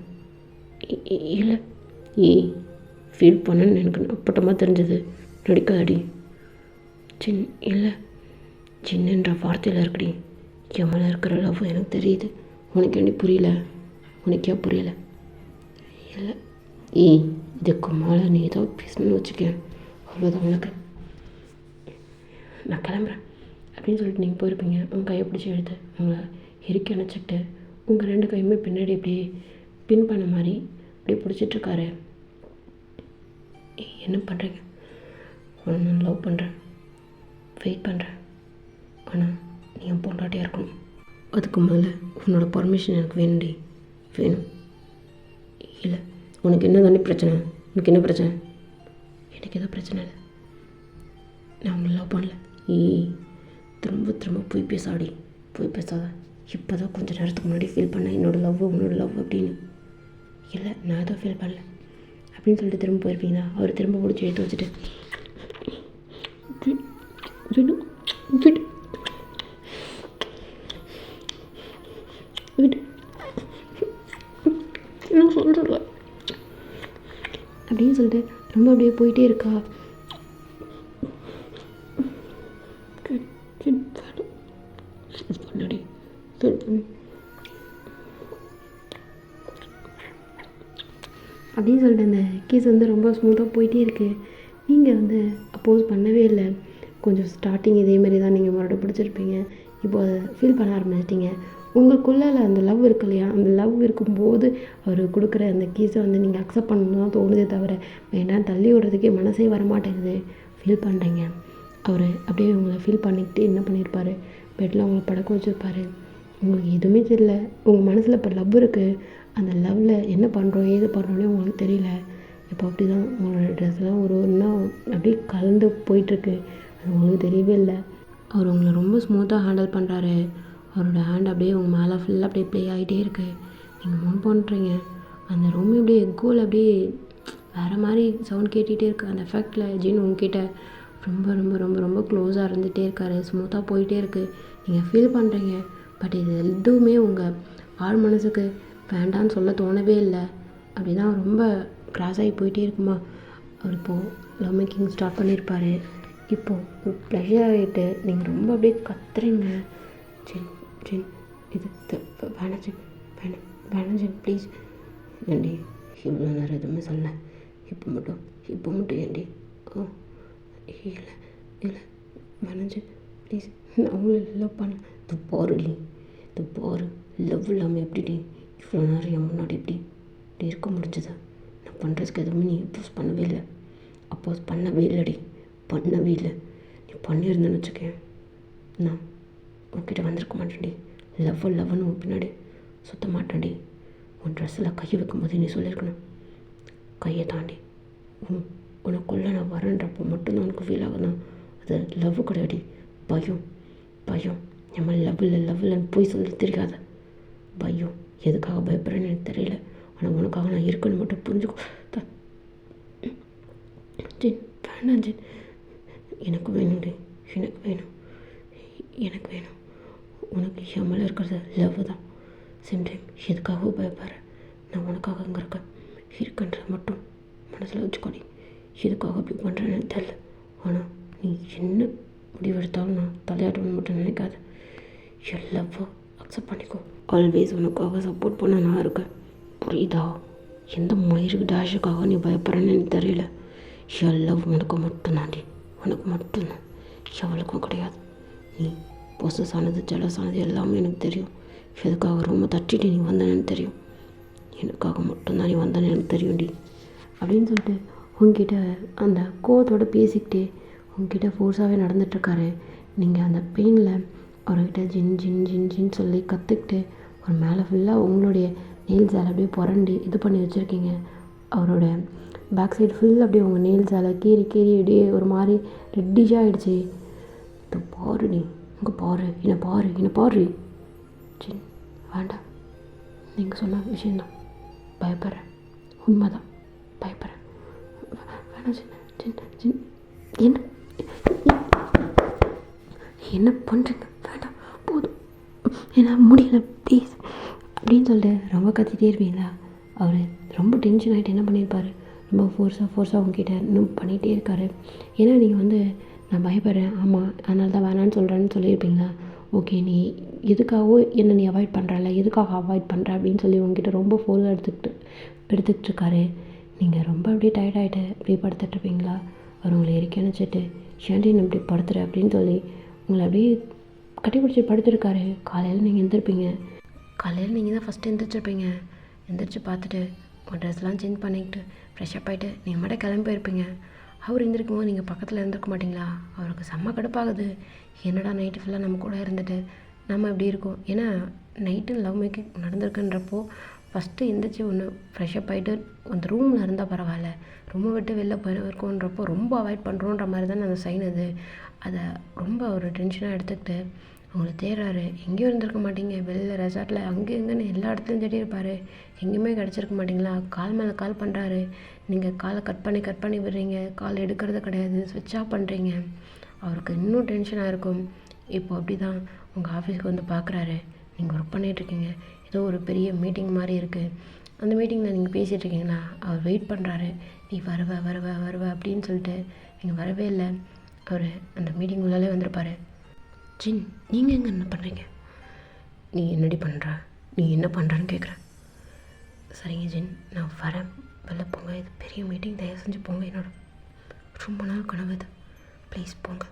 இல்லை ஃபீல் பண்ணன்னு எனக்கு அப்பட்டமாக தெரிஞ்சது, நடிக்காதடி. இல்லை சின்னன்ற வார்த்தையில் இருக்குடி, என் மேலே இருக்கிற லவ் எனக்கு தெரியுது. உனக்கு என்ன புரியல, உனக்கே புரியலை. இல்லை இதுக்கு மேலே நீ ஏதோ பேசணும்னு வச்சுக்கேன், அவ்வளோதான் உனக்கு, நான் கிளம்புறேன் அப்படின்னு சொல்லிட்டு நீங்கள் போயிருப்பீங்க. உங்கள் கையை பிடிச்சி எடுத்து உங்களை இறுக்கி அணைச்சிக்கிட்டு உங்கள் 2 கையுமே பின்னாடி அப்படியே பின் பண்ண மாதிரி அப்படியே பிடிச்சிட்ருக்காரு. என்ன பண்ணுறீங்க? உன்னை நான் லவ் பண்ணுறேன், வெயிட் பண்ணுறேன். ஆனால் நீ என் பொண்டாட்டியாக இருக்கணும். அதுக்கு மேலே உன்னோட பர்மிஷன் எனக்கு வேணும்டி, வேணும். இல்லை, உனக்கு என்ன தானே பிரச்சனை? உனக்கு என்ன பிரச்சனை? எனக்கு எதுவும் பிரச்சனை இல்லை. நான் உங்களை லவ் பண்ணல. திரும்ப திரும்ப போய் பேசாடி, போய் பேசாத. இப்போ தான் கொஞ்சம் நேரத்துக்கு முன்னாடி ஃபீல் பண்ணேன் என்னோடய லவ் அப்படின்னு. இல்லை, நான் எதுவும் ஃபீல் பண்ணல அப்படின்னு சொல்லிட்டு திரும்ப போயிருப்பீங்களா? அவர் திரும்ப பிடிச்சி எடுத்து வச்சுட்டு சொல்கிறல அப்படின்னு சொல்லிட்டு ரொம்ப அப்படியே போயிட்டே இருக்கா. பண்ணடி அப்படின்னு சொல்லிட்டு அந்த கேஸ் வந்து ரொம்ப ஸ்மூத்தாக போயிட்டே இருக்குது. நீங்கள் வந்து அப்போஸ் பண்ணவே இல்லை. கொஞ்சம் ஸ்டார்டிங் இதேமாரி தான் நீங்கள் மறுபடியும் பிடிச்சிருப்பீங்க. இப்போ அதை ஃபீல் பண்ண ஆரம்பிச்சிட்டிங்க. உங்களுக்குள்ளே அந்த லவ் இருக்கு இல்லையா, அந்த லவ் இருக்கும்போது அவர் கொடுக்குற அந்த கீஸை வந்து நீங்கள் அக்செப்ட் பண்ணணும் தான் தோணுதே தவிர வேண்டாம் தள்ளி விடுறதுக்கே மனசே வரமாட்டேங்குது. ஃபீல் பண்ணுறீங்க. அவர் அப்படியே உங்களை ஃபீல் பண்ணிக்கிட்டு என்ன பண்ணியிருப்பார், பெட்டில் உங்களை படுக்க வச்சுருப்பாரு. உங்களுக்கு எதுவுமே தெரியல. உங்கள் மனசில் இப்போ லவ் இருக்குது. அந்த லவ்வில் என்ன பண்ணுறோம் ஏது பண்ணுறோன்னே உங்களுக்கு தெரியல. இப்போ அப்படி தான் உங்களோட ட்ரெஸ்லாம் ஒரு ஒன்றா அப்படியே கலந்து போயிட்டுருக்கு. அது உங்களுக்கு தெரியவே இல்லை. அவர் உங்களை ரொம்ப ஸ்மூத்தாக ஹேண்டில் பண்ணுறாரு. அவரோட ஹேண்ட் அப்படியே உங்கள் மேலே ஃபுல்லாக அப்படியே ப்ளே ஆகிட்டே இருக்குது. நீங்கள் மூவ் பண்ணுறீங்க. அந்த ரூம் அப்படியே எக்கோவில் அப்படியே வேறு மாதிரி சவுண்ட் கேட்டுகிட்டே இருக்குது. அந்த எஃபெக்டில் ஜின் உங்ககிட்ட ரொம்ப ரொம்ப ரொம்ப ரொம்ப க்ளோஸாக இருந்துகிட்டே இருக்கார். ஸ்மூத்தாக போயிட்டே இருக்குது. நீங்கள் ஃபீல் பண்ணுறீங்க. பட் இது எதுவுமே உங்கள் ஆழ் மனசுக்கு வேண்டான்னு சொல்ல தோணவே இல்லை. அப்படி தான் ரொம்ப கிராஸ் ஆகி போயிட்டே இருக்குமா. அவர் இப்போது லவ் மேக்கிங் ஸ்டார்ட் பண்ணியிருப்பார். இப்போது ஒரு ப்ளஷர் ஆகிட்டு நீங்கள் ரொம்ப அப்படியே கத்துறீங்க. ஜின் ஜின் இது வேணாம் ஜின், வேணாம் ஜின் ப்ளீஸ். ஏண்டி இவ்வளோ நேரம் எதுவுமே சொல்ல, இப்போ மட்டும் ஏண்டி? இல்லை இல்லை வேணாம் ஜின் ப்ளீஸ், நான் அவங்கள லவ் பண்ண. இது பாரு லவ் இல்லாமல் எப்படிடி இவ்வளோ நேரம் என் முன்னாடி இப்படி இருக்க முடிஞ்சதா? நான் பண்ணுறதுக்கு எதுவுமே நீ அப்போஸ் பண்ணவே இல்லை. நீ பண்ணியிருந்தேன்னு வச்சுக்கேன், நான் உன்கிட்ட வந்திருக்க மாட்டேன்டி. லவ்னு உன் பின்னாடி சுத்த மாட்டேன்டி. உன் ட்ரெஸ்ஸில் கையை வைக்கும்போது நீ சொல்லியிருக்கணும், கையை தாண்டி உனக்குள்ளே நான் வரேன்றப்போ மட்டும்தான் உனக்கு ஃபீல் ஆகுதான். அது லவ் கிடையாது, பயம். என் மேலே லவ் இல்லைன்னு போய் சொல்லி தெரியாத பயம். எதுக்காக பயப்படுறேன்னு எனக்கு தெரியல. ஆனால் உனக்காக நான் இருக்குன்னு மட்டும் புரிஞ்சுக்கோ. ஜின் வேணாம் ஜின், எனக்கு வேணும்டி, எனக்கு வேணும். உனக்கு என் மேலே இருக்கிறது லவ் தான். சேம் டைம் எதுக்காக பயப்படுறேன்? நான் உனக்காக அங்கே இருக்குன்ற மட்டும் மனசில் வச்சுக்கோடி. எதுக்காக அப்படி பண்ணுறேன்னு எனக்கு தெரியல. ஆனால் நீ என்ன முடிவெடுத்தாலும் நான் தலையாட்டணும்னு மட்டும் நினைக்காத. என் லவ்வை அக்செப்ட் பண்ணிக்கோ. ஆல்வேஸ் உனக்காக சப்போர்ட் பண்ண நான் இருக்கேன், புரியுதா? எந்த மயிருக்கு டேஷுக்காக நீ பயப்படுறேன்னு எனக்கு தெரியல. என் லவ் உனக்கு மட்டும்தாண்டி, உனக்கு மட்டும்தான், எவளுக்கும் கிடையாது. நீ பொசஸ் ஆனது ஜெலஸ் ஆனது எல்லாமே எனக்கு தெரியும். எதுக்காக ரொம்ப தட்டிட்டு நீ வந்தேன்னு தெரியும். எனக்காக மட்டும்தான் நீ வந்தேன்னு எனக்கு தெரியும்டி அப்படின்னு சொல்லிட்டு உங்ககிட்ட அந்த கோவத்தோடு பேசிக்கிட்டே உங்ககிட்ட ஃபோர்ஸாகவே நடந்துகிட்ருக்காரு. நீங்கள் அந்த பெயினில் அவர்கிட்ட ஜின் சொல்லி கற்றுக்கிட்டு ஒரு மேலே ஃபுல்லாக உங்களுடைய நெயில்ஸால் அப்படியே புரண்டி இது பண்ணி வச்சுருக்கீங்க. அவரோட பேக் சைடு ஃபுல்லாக அப்படியே உங்கள் நெயில்ஸால் கீறி அப்படியே ஒரு மாதிரி ரெட்டிஷாக ஆகிடுச்சு. இது பாரு நீ, இங்கே பாரு, என்னை பாரு ஜின். வேண்டாம், நீங்கள் சொன்ன விஷயந்தான், பயப்படுறேன், உண்மைதான் பயப்படுறேன். வேணாம் ஜின் என்ன பண்ணுறீங்க? வேண்டாம், போதும், என்னால் முடியல ப்ளீஸ் அப்படின்னு சொல்லிட்டு ரொம்ப கத்திட்டே இருப்பீங்களா? அவர் ரொம்ப டென்ஷன் ஆகிட்டு என்ன பண்ணியிருப்பார், ரொம்ப ஃபோர்ஸாக உங்ககிட்ட இன்னும் பண்ணிகிட்டே இருக்கார். ஏன்னா நீங்கள் வந்து நான் பயப்படுறேன், ஆமாம் அதனால தான் வேணான்னு சொல்கிறேன்னு சொல்லியிருப்பீங்களா? ஓகே, நீ எதுக்காகவோ என்னை நீ அவாய்ட் பண்ணுறல, எதுக்காக அவாய்ட் பண்ணுற அப்படின்னு சொல்லி உங்ககிட்ட ரொம்ப ஃபோர்ஸாக எடுத்துக்கிட்டு இருக்காரு. நீங்கள் ரொம்ப அப்படியே டயர்டாகிட்டு அப்படியே படுத்துட்ருப்பீங்களா? அவர் உங்களை இறக்கி அனுப்பிச்சிட்டு ஷாண்டின் இப்படி படுத்துற அப்படின்னு சொல்லி உங்களை அப்படியே கட்டி பிடிச்சி படுத்துருக்காரு. காலையில் நீங்கள் தான் ஃபஸ்ட்டு எந்திரிச்சிருப்பீங்க. எந்திரிச்சு பார்த்துட்டு உங்கள் ட்ரெஸ்லாம் சேஞ்ச் பண்ணிக்கிட்டு ஃப்ரெஷ்அப் ஆகிட்டு நீங்கள் மட்டும் கிளம்பி போயிருப்பீங்க. அவர் இருந்திருக்கும் போது நீங்கள் பக்கத்தில் இருந்திருக்க மாட்டிங்களா? அவருக்கு செம்ம கடுப்பாகுது. என்னடா நைட்டு ஃபுல்லாக நம்ம கூட இருந்துட்டு நம்ம இப்படி இருக்கோம். ஏன்னா நைட்டு லவ் மேக்கிங் நடந்திருக்குன்றப்போ ஃபஸ்ட்டு எந்திரிச்சு ஒன்று ஃப்ரெஷ்அப் ஆகிட்டு அந்த ரூமில் இருந்தால் பரவாயில்ல, ரூமை விட்டு வெளில போயிருக்கோன்றப்போ ரொம்ப அவாய்ட் பண்ணுறோன்ற மாதிரி தானே அந்த சைன் அது. அதை ரொம்ப ஒரு டென்ஷனாக எடுத்துக்கிட்டு அவங்கள தேடுறாரு. எங்கேயும் இருந்திருக்க மாட்டீங்க, வெளில ரெசார்ட்டில் அங்கே எங்கேன்னு எல்லா இடத்துலையும் தேடி இருப்பார். எங்கேயுமே கிடச்சிருக்க மாட்டிங்களா? கால் மேலே கால் பண்ணுறாரு. நீங்கள் காலை கட் பண்ணி விடுறீங்க, கால் எடுக்கிறது கிடையாது, ஸ்விட்ச் ஆஃப் பண்ணுறீங்க. அவருக்கு இன்னும் டென்ஷனாக இருக்கும். இப்போ அப்படி தான் உங்கள் ஆஃபீஸ்க்கு வந்து பார்க்குறாரு. நீங்கள் ஒர்க் பண்ணிகிட்ருக்கீங்க, ஏதோ ஒரு பெரிய மீட்டிங் மாதிரி இருக்குது. அந்த மீட்டிங்கில் நீங்கள் பேசிகிட்ருக்கீங்களா? அவர் வெயிட் பண்ணுறாரு. நீ வருவ அப்படின்னு சொல்லிட்டு நீங்கள் வரவே இல்லை. அவர் அந்த மீட்டிங் உள்ளே வந்திருப்பார். ஜின், நீங்கள் எங்கே என்ன பண்ணுறீங்க? நீ என்னடி பண்ணுற? நீ என்ன பண்ணுறான்னு கேட்குறேன். சரிங்க ஜின், நான் வரேன், வெளில போங்க, இது பெரிய மீட்டிங், தயவு செஞ்சு போங்க, என்னோட ரொம்ப நாள் கனவு இது, ப்ளீஸ் போங்க.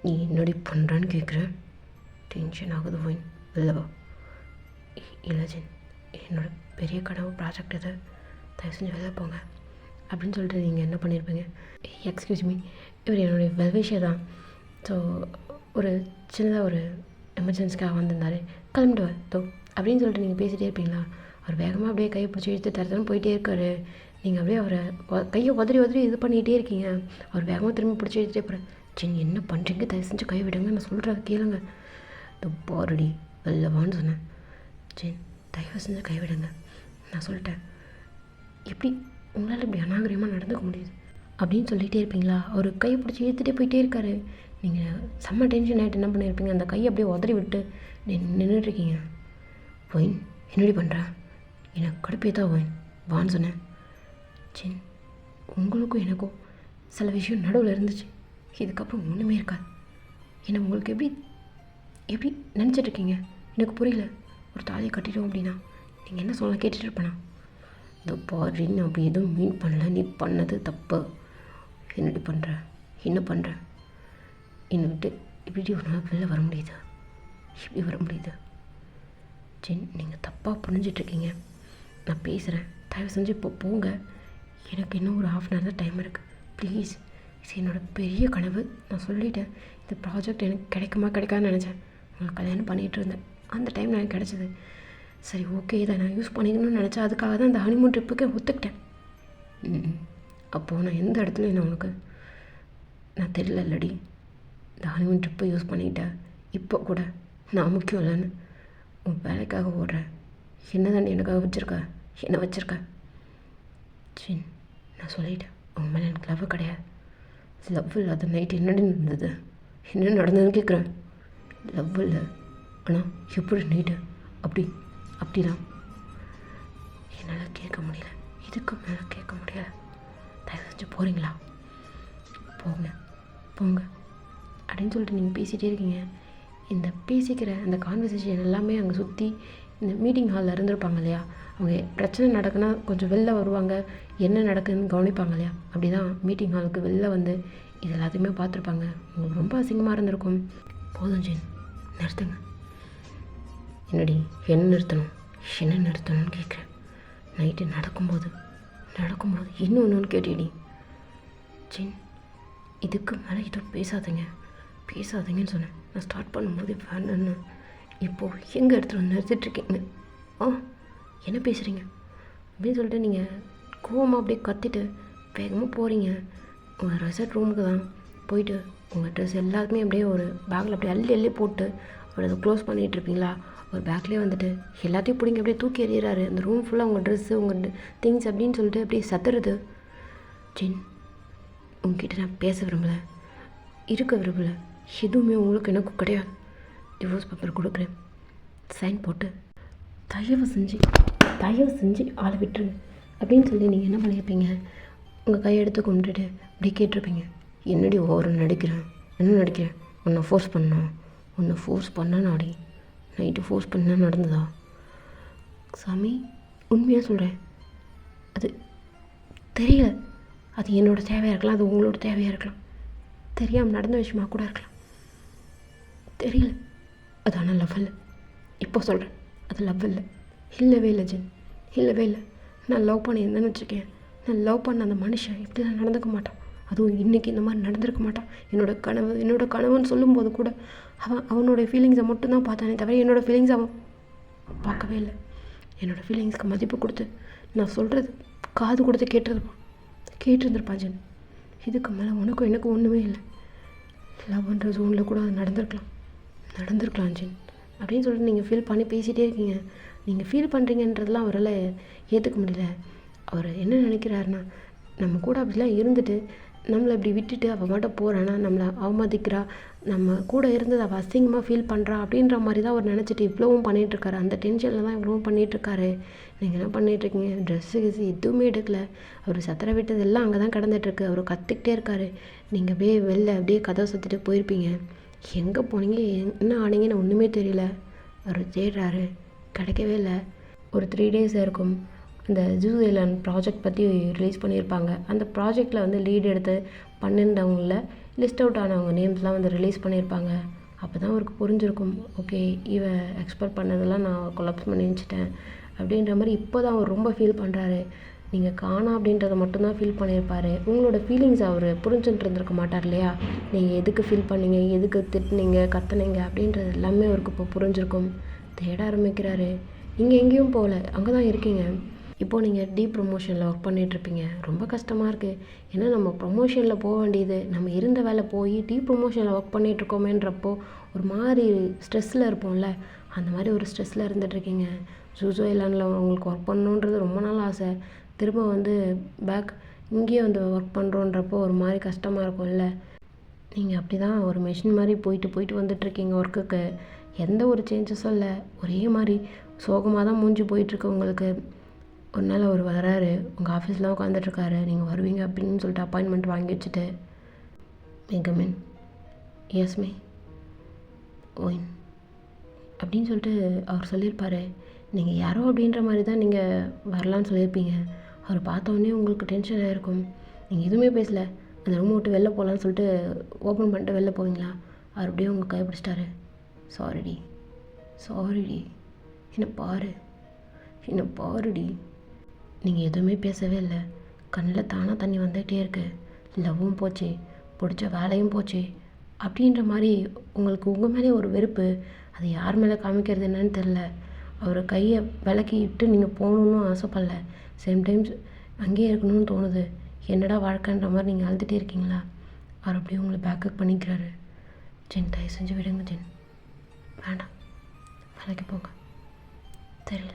நீ என்னடி பண்ணுறான்னு கேட்குறேன். டென்ஷன் ஆகுது போய் வெளிலவா. இல்லை ஜின், என்னோடய பெரிய கனவு ப்ராஜெக்ட் இது, தயவு செஞ்சு வெளில போங்க அப்படின்னு சொல்லிட்டு நீங்கள் என்ன பண்ணியிருப்பீங்க? எக்ஸ்கியூஸ் மீ, இவர் என்னுடைய வெல்விஷர் தான். ஸோ ஒரு சின்னதாக ஒரு எமர்ஜென்சிக்காக வந்திருந்தார், கிளம்பிடுவார் தோ அப்படின்னு சொல்லிட்டு நீங்கள் பேசிகிட்டே இருப்பீங்களா? அவர் வேகமாக அப்படியே கையை பிடிச்சி இழுத்து தரத்தரம் போயிட்டே இருக்காரு. நீங்கள் அப்படியே அவரை கையை உதறி இது பண்ணிகிட்டே இருக்கீங்க. அவர் வேகமாக திரும்பி பிடிச்சி இழுத்துட்டே போகிறேன். சரி என்ன பண்ணுறீங்க, தயவு செஞ்சு கை விடுங்க, நான் சொல்கிறத கேளுங்க. இந்த பாரடி வெள்ளவான்னு சொன்னேன். சரி தயவு செஞ்சு கை விடுங்க, நான் சொல்லிட்டேன். எப்படி உங்களால் இப்படி அநாகரிகமாக நடந்துக்க முடியுது அப்படின்னு சொல்லிகிட்டே இருப்பீங்களா? அவர் கையை பிடிச்சி இழுத்துட்டே போயிட்டே இருக்காரு. நீங்கள் செம்ம டென்ஷன் ஆகிட்டு என்ன பண்ணியிருப்பீங்க? அந்த கையை அப்படியே உதறி விட்டு நின்றுட்டுருக்கீங்க. ஒயின் என்னடி பண்ணுறேன்? எனக்கு கடுப்பே தான் ஒயின் வான்னு சொன்னேன். சரி உங்களுக்கும் எனக்கும் சில விஷயம் நடுவில் இருந்துச்சு, இதுக்கப்புறம் ஒன்றுமே இருக்காது. ஏன்னா உங்களுக்கு எப்படி நினச்சிட்ருக்கீங்க எனக்கு புரியல. ஒரு தாலியை கட்டிட்டோம் அப்படின்னா நீங்கள் என்ன சொல்ல கேட்டுட்டு இருப்பேனா? இந்த பாரின்னு அப்படி எதுவும் மீன் பண்ணல, நீ பண்ணது தப்பு. என்னடி பண்ணுற, என்ன பண்ணுற? என்னை விட்டு இப்படி ஒரு நாள் வெளில வர முடியுது, இப்படி வர முடியுது? ஜென் நீங்கள் தப்பாக புரிஞ்சிட்ருக்கீங்க. நான் பேசுகிறேன், தயவு செஞ்சு இப்போ போங்க. எனக்கு இன்னும் ஒரு ½ தான் டைம் இருக்குது, ப்ளீஸ். இது என்னோடய பெரிய கனவு, நான் சொல்லிட்டேன். இந்த ப்ராஜெக்ட் எனக்கு கிடைக்காதுன்னு நினச்சேன். உங்களுக்கு கல்யாணம் பண்ணிகிட்டு இருந்தேன், அந்த டைம் எனக்கு கிடச்சிது. சரி ஓகே, இதை நான் யூஸ் பண்ணிக்கணும்னு நினச்சேன், அதுக்காக தான் இந்த ஹனிமூன் ட்ரிப்புக்கு ஒத்துக்கிட்டேன். அப்போது நான் எந்த இடத்துலையும் நான் தெரியல இல்லடி. இந்த ஹனிமூன் ட்ரிப்பை யூஸ் பண்ணிக்கிட்டேன். இப்போ கூட நான் முக்கியம் இல்லைன்னு உன் வேலைக்காக ஓடுறேன். என்ன தாண்டி எனக்காக என்ன வச்சுருக்க? சரி நான் சொல்லிட்டேன், உங்கள் மேலே எனக்கு லவ் கிடையாது. லவ் இல்லை, அது நைட் என்னடி நடந்தது, என்ன நடந்ததுன்னு கேட்குறேன். லவ் இல்லை, ஆனால் எப்படி நைட்டு அப்படிதான் என்னால் கேட்க முடியல, இதுக்கு மேலே கேட்க முடியல. தயவு செஞ்சு போகிறீங்களா? போங்க அப்படின்னு சொல்லிட்டு நீங்கள் பேசிகிட்டே இருக்கீங்க. இந்த பேசிக்கிற அந்த கான்வர்சேஷன் எல்லாமே அங்கே சுற்றி இந்த மீட்டிங் ஹாலில் இருந்திருப்பாங்க இல்லையா, அவங்க பிரச்சனை நடக்குன்னா கொஞ்சம் வெளில வருவாங்க, என்ன நடக்குதுன்னு கவனிப்பாங்க இல்லையா, அப்படி தான் மீட்டிங் ஹாலுக்கு வெளில வந்து இது எல்லாத்தையுமே பார்த்துருப்பாங்க. உங்களுக்கு ரொம்ப அசிங்கமாக இருந்திருக்கும். போதும் ஜென், நிறுத்துங்க. என்னடி என்ன நிறுத்தணும்னு கேட்குறேன். நைட்டு நடக்கும்போது இன்னொன்று கேட்டேடி. ஜென் இதுக்கு மேலே எதுவும் பேசாதீங்கன்னு சொன்னேன். நான் ஸ்டார்ட் பண்ணும்போது வேணுன்னு இப்போது எங்கே இடத்துல நிறுத்திட்டுருக்கீங்க? என்ன பேசுகிறீங்க அப்படின்னு சொல்லிட்டு நீங்கள் கோவமாக அப்படியே கத்திட்டு வேகமாக போகிறீங்க. உங்கள் ரெசார்ட் ரூமுக்கு தான் போயிட்டு உங்கள் ட்ரெஸ் எல்லாத்துக்குமே அப்படியே ஒரு பேக்கில் அப்படியே அள்ளி போட்டு அவர் அதை க்ளோஸ் பண்ணிகிட்ருப்பீங்களா? ஒரு பேக்லேயே வந்துட்டு எல்லாத்தையும் பிடிங்க அப்படியே தூக்கி எறிகிறாரு. அந்த ரூம் ஃபுல்லாக உங்கள் ட்ரெஸ்ஸு உங்கள் திங்ஸ் அப்படின்னு சொல்லிட்டு அப்படியே சத்துறது. ஜென் உங்ககிட்ட நான் பேச விரும்பலை, இருக்க விரும்பலை, எதுவுமே உங்களுக்கு எனக்கும் கிடையாது. டிவோர்ஸ் பேப்பர் கொடுக்குறேன், சைன் போட்டு தயவு செஞ்சு ஆளை விட்டுருங்க அப்படின்னு சொல்லி நீங்கள் என்ன பண்ணியிருப்பீங்க? உங்கள் கையெடுத்து கொண்டுட்டு அப்படி கேட்டிருப்பீங்க. என்னடி ஓவர நடிக்கிறேன், உன்னை ஃபோர்ஸ் பண்ணாடி, நைட்டு ஃபோர்ஸ் பண்ண நடந்ததா? சாமி உண்மையாக சொல்கிறேன், அது தெரியல. அது என்னோடய தேவையாக இருக்கலாம், அது உங்களோட தேவையாக இருக்கலாம், தெரியாமல் நடந்த விஷயமா கூட இருக்கலாம், தெரியல. அது ஆனால் லவ் இல்லை. இப்போ சொல்கிறேன், அது லவ் இல்லை, இல்லவே இல்லை ஜென், இல்லவே இல்லை. நான் லவ் பண்ணியிருந்தேன்னு வச்சுக்கேன், நான் லவ் பண்ண அந்த மனுஷன் இப்படி தான் நடந்துக்க மாட்டான். அதுவும் இன்றைக்கி இந்த மாதிரி நடந்திருக்க மாட்டான். என்னோடய கனவுன்னு சொல்லும்போது கூட அவனோட ஃபீலிங்ஸை மட்டும்தான் பார்த்தானே தவிர என்னோடய ஃபீலிங்ஸ் அவன் பார்க்கவே இல்லை. என்னோடய ஃபீலிங்ஸ்க்கு மதிப்பு கொடுத்து நான் சொல்கிறது காது கொடுத்து கேட்டிருந்துருப்பான் ஜென். இதுக்கு மேலே உனக்கும் எனக்கும் ஒன்றுமே இல்லை. லவ்ன்ற ஜோனில் கூட அது நடந்திருக்கலாம் ஜென் அப்படின்னு சொல்லிட்டு நீங்கள் ஃபீல் பண்ணி பேசிகிட்டே இருக்கீங்க. நீங்கள் ஃபீல் பண்ணுறீங்கன்றதெல்லாம் அவரால் ஏற்றுக்க முடியல. அவர் என்ன நினைக்கிறாருன்னா, நம்ம கூட அப்படிலாம் இருந்துட்டு நம்மளை இப்படி விட்டுட்டு அவள் மட்டும் போகிறான்னா, நம்மளை அவமதிக்கிறா, நம்ம கூட இருந்தது அவள் அசிங்கமாக ஃபீல் பண்ணுறா அப்படின்ற மாதிரி தான் அவர் நினச்சிட்டு இவ்வளவும் பண்ணிகிட்ருக்காரு. அந்த டென்ஷனில் தான் இவ்வளவும் பண்ணிகிட்ருக்காரு. நீங்கள் என்ன பண்ணிகிட்ருக்கீங்க? ட்ரெஸ்ஸு எதுவுமே எடுக்கலை. அவர் சத்திர விட்டது எல்லாம் அங்கே தான் கிடந்துட்டுருக்கு. அவர் கற்றுக்கிட்டே இருக்காரு. நீங்கள் அப்படியே கதவை சுற்றிட்டு போயிருப்பீங்க. எங்கே போனீங்க, என்ன ஆனீங்கன்னு ஒன்றுமே தெரியல. அவர் தேடுறாரு, கிடைக்கவே இல்லை. ஒரு 3 days இருக்கும். அந்த ஜூஸ் ஐலாண்ட் ப்ராஜெக்ட் பற்றி ரிலீஸ் பண்ணியிருப்பாங்க. அந்த ப்ராஜெக்டில் வந்து லீட் எடுத்து பண்ணியிருந்தவங்கள லிஸ்ட் அவுட் ஆனவங்க நேம்ஸ்லாம் வந்து ரிலீஸ் பண்ணியிருப்பாங்க. அப்போ தான் அவருக்கு புரிஞ்சிருக்கும், ஓகே இவன் எக்ஸ்பெக்ட் பண்ணதெல்லாம் நான் கொலாப்ஸ் பண்ணி வச்சுட்டேன் அப்படின்ற மாதிரி. இப்போ தான் அவர் ரொம்ப ஃபீல் பண்ணுறாரு. நீங்கள் காணா அப்படின்றத மட்டும்தான் ஃபீல் பண்ணியிருப்பார். உங்களோட ஃபீலிங்ஸ் அவர் புரிஞ்சுட்டு இருந்திருக்க மாட்டார் இல்லையா? நீங்கள் எதுக்கு ஃபீல் பண்ணீங்க, எதுக்கு திட்டினீங்க, கத்துனீங்க அப்படின்றது எல்லாமே அவருக்கு இப்போ புரிஞ்சிருக்கும். தேட ஆரம்பிக்கிறாரு. நீங்கள் எங்கேயும் போகல, அங்கே தான் இருக்கீங்க. இப்போது நீங்கள் ப்ரொமோஷனில் ஒர்க் பண்ணிகிட்ருப்பீங்க. ரொம்ப கஷ்டமாக இருக்குது. ஏன்னா நம்ம ப்ரொமோஷனில் போக வேண்டியது, நம்ம இருந்த வேலை போய் ப்ரொமோஷனில் ஒர்க் பண்ணிகிட்ருக்கோமேன்றப்போ ஒரு மாதிரி ஸ்ட்ரெஸ்ஸில் இருப்போம்ல, அந்த மாதிரி ஒரு ஸ்ட்ரெஸ்ஸில் இருந்துகிட்ருக்கீங்க. ஜூஸ் ஐலாண்டில் உங்களுக்கு ஒர்க் பண்ணணுன்றது ரொம்ப நாள் ஆசை. திரும்ப வந்து பேக் இங்கேயே வந்து ஒர்க் பண்ணுறோன்றப்போ ஒரு மாதிரி கஷ்டமாக இருக்கும்ல. நீங்கள் அப்படி தான் ஒரு மெஷின் மாதிரி போயிட்டு வந்துட்ருக்கீங்க ஒர்க்குக்கு. எந்த ஒரு சேஞ்சஸும் இல்லை. ஒரே மாதிரி சோகமாக தான் மூஞ்சி போயிட்டுருக்கு உங்களுக்கு. ஒரு நாள் அவர் வராரு, உங்கள் ஆஃபீஸில் உட்காந்துட்ருக்காரு. நீங்கள் வருவீங்க அப்படின்னு சொல்லிட்டு அப்பாயின்மெண்ட் வாங்கி வச்சுட்டு, மேகமின் எஸ் மே ஓயின் அப்படின்னு சொல்லிட்டு அவர் சொல்லியிருப்பார். நீங்கள் யாரோ அப்படின்ற மாதிரி தான் நீங்கள் வரலான்னு சொல்லியிருப்பீங்க. அவர் பார்த்தோன்னே உங்களுக்கு டென்ஷன் ஆகிருக்கும். நீங்கள் எதுவுமே பேசலை. அந்த ரூமை விட்டு வெளில போகலான்னு சொல்லிட்டு ஓப்பன் பண்ணிட்டு வெளில போவீங்களா? அவர் அப்படியே உங்கள் கை பிடிச்சிட்டாரு. சாரிடி என்ன பாருடி. நீங்கள் எதுவுமே பேசவே இல்லை. கண்ணில் தானாக தண்ணி வந்துகிட்டே இருக்குது. லவ்வும் போச்சு, பிடிச்ச வேலையும் போச்சு அப்படின்ற மாதிரி உங்களுக்கு உங்கள் மேலே ஒரு வெறுப்பு. அது யார் மேலே காமிக்கிறது என்னன்னு தெரில. அவர் கையை விலக்கிட்டு நீங்கள் போகணுன்னு ஆசைப்படல. சேம் டைம்ஸ் அங்கேயே இருக்கணும்னு தோணுது. என்னடா வாழ்க்கைன்ற மாதிரி நீங்கள் அழுதுகிட்டே இருக்கீங்களா? அவர் அப்படியே உங்களை பேக்கப் பண்ணிக்கிறாரு. ஜென் தயவு செஞ்சு விடுங்க ஜென், வேண்டாம், வேலைக்கு போங்க. தெரியல,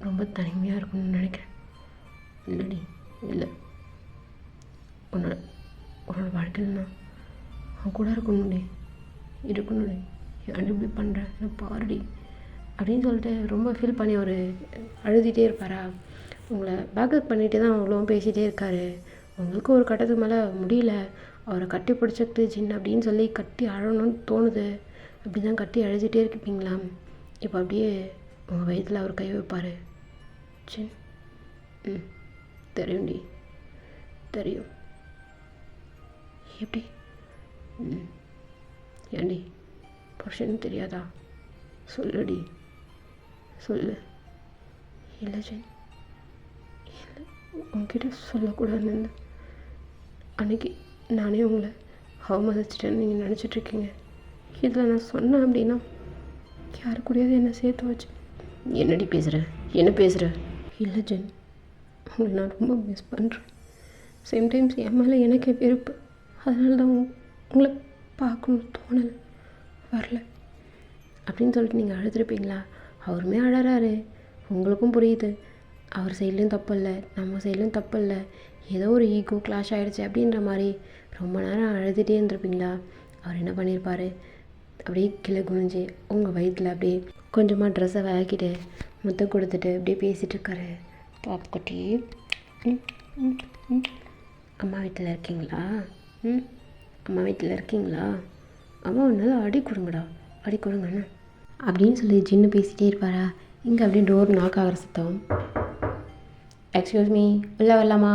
ரொம்ப தனிமையாக இருக்கணும்னு நினைக்கிறேன். இல்லடி, இல்லை, உன்னோட வாழ்க்கையில் நான் அவன் கூட இருக்கணும்டி. ஏன் இப்படி பண்ணுறேன், நான் பாருடி அப்படின்னு சொல்லிட்டு ரொம்ப ஃபீல் பண்ணி அவர் அழுதுகிட்டே இருப்பாரா? உங்களை பேக்கப் பண்ணிகிட்டே தான் அவ்வளோ பேசிகிட்டே இருக்காரு. உங்களுக்கு ஒரு கட்டத்துக்கு மேலே முடியல. அவரை கட்டி பிடிச்சிக்கிட்டு ஜின் அப்படின்னு சொல்லி கட்டி அழணும்னு தோணுது. அப்படி தான் கட்டி அழுதுகிட்டே இருப்பீங்களா? இப்போ அப்படியே உங்கள் வயிற்றில் அவர் கை வைப்பார். ஜின், தெரியும்டி, தெரியும். எப்படி? ஏண்டி புருஷன்னு தெரியாதா? சொல்லுடி, சொல்லு. இல்லை ஜென், இல்லை, உங்ககிட்ட சொல்லக்கூடாதுன்னு அன்றைக்கி நானே உங்களை அவமதிச்சிட்டேன்னு நீங்கள் நினச்சிட்ருக்கீங்க. இதில் நான் சொன்னேன் அப்படின்னா யாரு கூடயாவது என்னை சேர்த்து வச்சு. என்னடி பேசுகிற, என்ன பேசுகிற? இல்லை ஜென், உங்களை நான் ரொம்ப மிஸ் பண்ணுறேன். சேம் டைம்ஸ் என் மேலே எனக்கே வெறுப்பு. அதனால தான் உங்களை பார்க்கணுன்னு தோணலை, வரல அப்படின்னு சொல்லிட்டு நீங்கள் அழுதுருப்பீங்களா? அவருமே அழறாரு, உங்களுக்கும் புரியுது. அவர் சைட்லேயும் தப்பு இல்லை, நம்ம சைட்லேயும் தப்பு இல்லை. ஏதோ ஒரு ஈகோ கிளாஷ் ஆகிடுச்சு அப்படின்ற மாதிரி ரொம்ப நேரம் அழுதுகிட்டே இருந்திருப்பீங்களா? அவர் என்ன பண்ணியிருப்பார்? அப்படியே கீழே குனிஞ்சு உங்கள் வயிற்றில் அப்படியே கொஞ்சமாக ட்ரெஸ்ஸை விளக்கிட்டு முத்தம் கொடுத்துட்டு அப்படியே பேசிகிட்டு இருக்காரு. பாப்புக்குட்டி, அம்மா வீட்டில் இருக்கீங்களா? அம்மா வீட்டில் இருக்கீங்களா? அம்மா ஒன்றால் அடி கொடுங்கடா, அடி கொடுங்கண்ணா அப்படின்னு சொல்லி ஜின்னு பேசிகிட்டே இருப்பாரா? இங்கே அப்படியே டோர் நாக் ஆகிற சத்தம். எக்ஸ்கியூஸ் மீ, உள்ளே வரலாமா?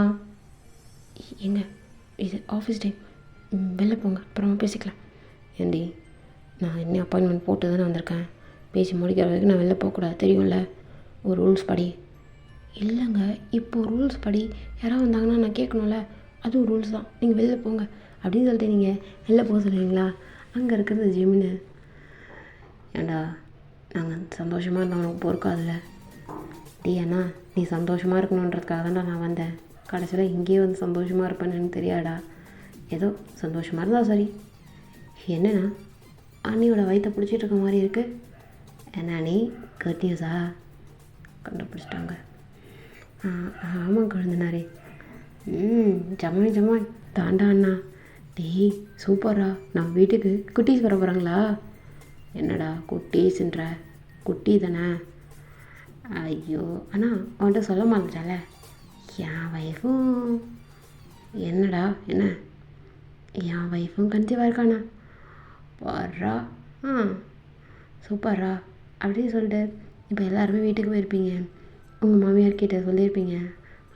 எங்க இது ஆஃபீஸ் டைம், வெளில போங்க, அப்புறமா பேசிக்கலாம். ஏண்டி, நான் என்ன அப்பாயின்மெண்ட் போட்டு தானே வந்திருக்கேன். பேசி முடிக்கிற வரைக்கும் நான் வெளில போகக்கூடாது, தெரியும்ல ஒரு ரூல்ஸ் படி. இல்லைங்க, இப்போ ரூல்ஸ் படி யாராவது வந்தாங்கன்னா நான் கேட்கணும்ல, அதுவும் ரூல்ஸ் தான். நீங்கள் வெளில போங்க அப்படின்னு சொல்லிட்டு நீங்கள் வெளில போக சொல்லுவீங்களா? அங்கே இருக்கிறது ஜிம்னு. ஏண்டா, நாங்கள் சந்தோஷமாக இருந்தால் உனக்கு பொறுக்காதுல்ல. அண்ணா, நீ சந்தோஷமாக இருக்கணுன்றதுக்காக தான்டா நான் வந்தேன். கடைசியில் இங்கேயே வந்து சந்தோஷமாக இருப்பேன்னு தெரியாடா. ஏதோ சந்தோஷமாக இருந்தால் சரி. என்னண்ணா, அண்ணியோட வயிற்றை பிடிச்சிட்டு இருக்க மாதிரி இருக்குது. என்ன அண்ணி, குட் நியூஸா? கண்டுபிடிச்சிட்டாங்க. ஆமாம் குழந்தனாரே. ஜமாய் ஜமாய் தாண்டா அண்ணா. டேய் சூப்பரா, நம்ம வீட்டுக்கு குட்டீஸ் வர போகிறாங்களா? என்னடா குட்டீஸ்ன்ற, குட்டி தானே? ஐயோ அண்ணா, அவன்கிட்ட சொல்ல மாட்டேன்ல. என் ஒய்ஃபும் என்னடா என்ன, என் ஒய்ஃபும் கன்சீவாக இருக்காண்ணா. வர்றா. சூப்பர்ரா அப்படின்னு சொல்லிட்டு இப்போ எல்லாருமே வீட்டுக்கு போயிருப்பீங்க. உங்கள் மாமியார்கிட்ட சொல்லியிருப்பீங்க.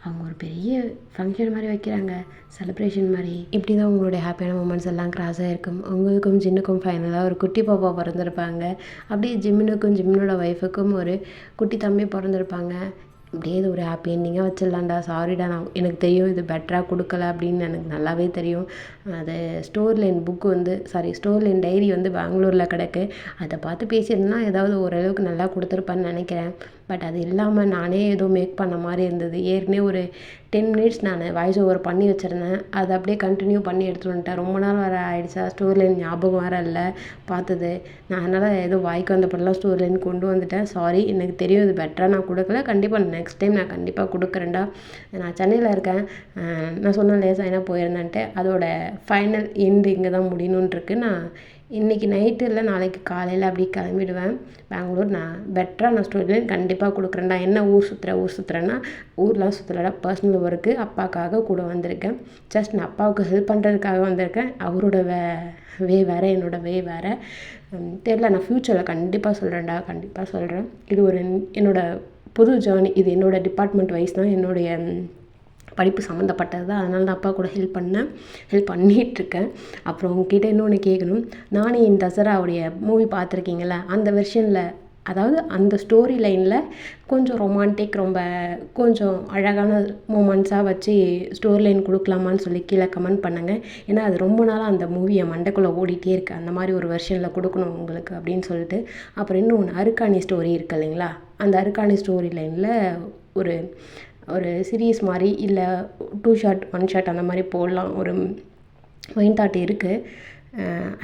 அவங்க ஒரு பெரிய ஃபங்க்ஷன் மாதிரி வைக்கிறாங்க, செலிப்ரேஷன் மாதிரி. இப்படி தான் உங்களுடைய ஹாப்பியான மூமெண்ட்ஸ் எல்லாம் கிராஸ் ஆகிருக்கும். உங்களுக்கும் ஜின்னுக்கும் ஃபைனலாக ஒரு குட்டி பாப்பா பிறந்திருப்பாங்க. அப்படியே ஜிம்னுக்கும் ஜிம்னோட ஒய்ஃபுக்கும் ஒரு குட்டி தம்பி பிறந்திருப்பாங்க. இப்படியே இது ஒரு ஹாப்பி எண்டிங்காக வச்சிடலாம்டா. சாரிடா, நான் எனக்கு தெரியும் இது பெட்டராக கொடுக்கல அப்படின்னு எனக்கு நல்லாவே தெரியும். அது ஸ்டோர் லைன் புக்கு வந்து ஸ்டோர் லைன் டைரி வந்து பெங்களூரில் கிடக்கு. அதை பார்த்து பேசியிருந்தேன்னா ஏதாவது ஓரளவுக்கு நல்லா கொடுத்துருப்பேன்னு நினைக்கிறேன். பட் அது இல்லாமல் நானே ஏதோ மேக் பண்ண மாதிரி இருந்தது. ஏற்கனவே ஒரு 10 மினிட்ஸ் நான் வாய்ஸ் ஓவர் பண்ணி வச்சுருந்தேன். அதை அப்படியே கண்டினியூ பண்ணி எடுத்துகிட்டு வந்துட்டேன். ரொம்ப நாள் வேறு ஆகிடுச்சா, ஸ்டோர் லைன் ஞாபகம் வேறு இல்லை பார்த்தது. நான் அதனால் ஏதோ வாய்க்கு வந்தப்படலாம் ஸ்டோர் லைன் கொண்டு வந்துட்டேன். சாரி, எனக்கு தெரியும் இது பெட்டராக நான் கொடுக்கல. கண்டிப்பாக நெக்ஸ்ட் டைம் நான் கண்டிப்பாக கொடுக்குறேன்டா. நான் சென்னையில் இருக்கேன். நான் சொன்னேன் லேசாக என்ன போயிருந்தேன்ட்டு. அதோட ஃபைனல் எண்டு இங்கே தான் முடியணுன்ருக்கு. நான் இன்றைக்கி நைட்டு இல்லை நாளைக்கு காலையில் அப்படி கிளம்பிடுவேன் பெங்களூர். நான் பெட்டராக நான் ஸ்டோரி லைன் கண்டிப்பாக கொடுக்குறேன்டா. என்ன ஊர் சுற்றுறேன்னா ஊர்லாம் சுற்றலடா, பர்சனல் ஒர்க்கு அப்பாவுக்காக கூட வந்திருக்கேன். ஜஸ்ட் நான் அப்பாவுக்கு ஹெல்ப் பண்ணுறதுக்காக வந்திருக்கேன். அவரோட வே வேறு, என்னோட வே வேறு. தெரில, நான் ஃப்யூச்சரில் கண்டிப்பாக சொல்கிறேன்டா, கண்டிப்பாக சொல்கிறேன். இது ஒரு என்னோடய புது ஜேர்னி. இது என்னோடய டிபார்ட்மெண்ட் வைஸ் தான், என்னுடைய படிப்பு சம்மந்தப்பட்டது தான். அதனால தான் அப்பா கூட ஹெல்ப் பண்ணிகிட்ருக்கேன். அப்புறம் உங்ககிட்ட இன்னொன்று கேட்கணும். நானே இந்த தசராவுடைய மூவி பார்த்துருக்கீங்களா? அந்த வெர்ஷனில், அதாவது அந்த ஸ்டோரி லைனில் கொஞ்சம் ரொமான்டிக், ரொம்ப கொஞ்சம் அழகான மூமெண்ட்ஸாக வச்சு ஸ்டோரி லைன் கொடுக்கலாமான்னு சொல்லி கீழே கமெண்ட் பண்ணுங்கள். ஏன்னா அது ரொம்ப நாளாக அந்த மூவி என் மண்டைக்குள்ளே ஓடிட்டே இருக்குது. அந்த மாதிரி ஒரு வெர்ஷனில் கொடுக்கணும் உங்களுக்கு அப்படின்னு சொல்லிட்டு. அப்புறம் இன்னொன்று அருக்காணி ஸ்டோரி இருக்குது இல்லைங்களா? அந்த அருக்காணி ஸ்டோரி லைனில் ஒரு சீரீஸ் மாதிரி, இல்லை 2 ஷாட் 1 ஷாட் அந்த மாதிரி போடலாம். ஒரு மைண்ட் தாட் இருக்குது.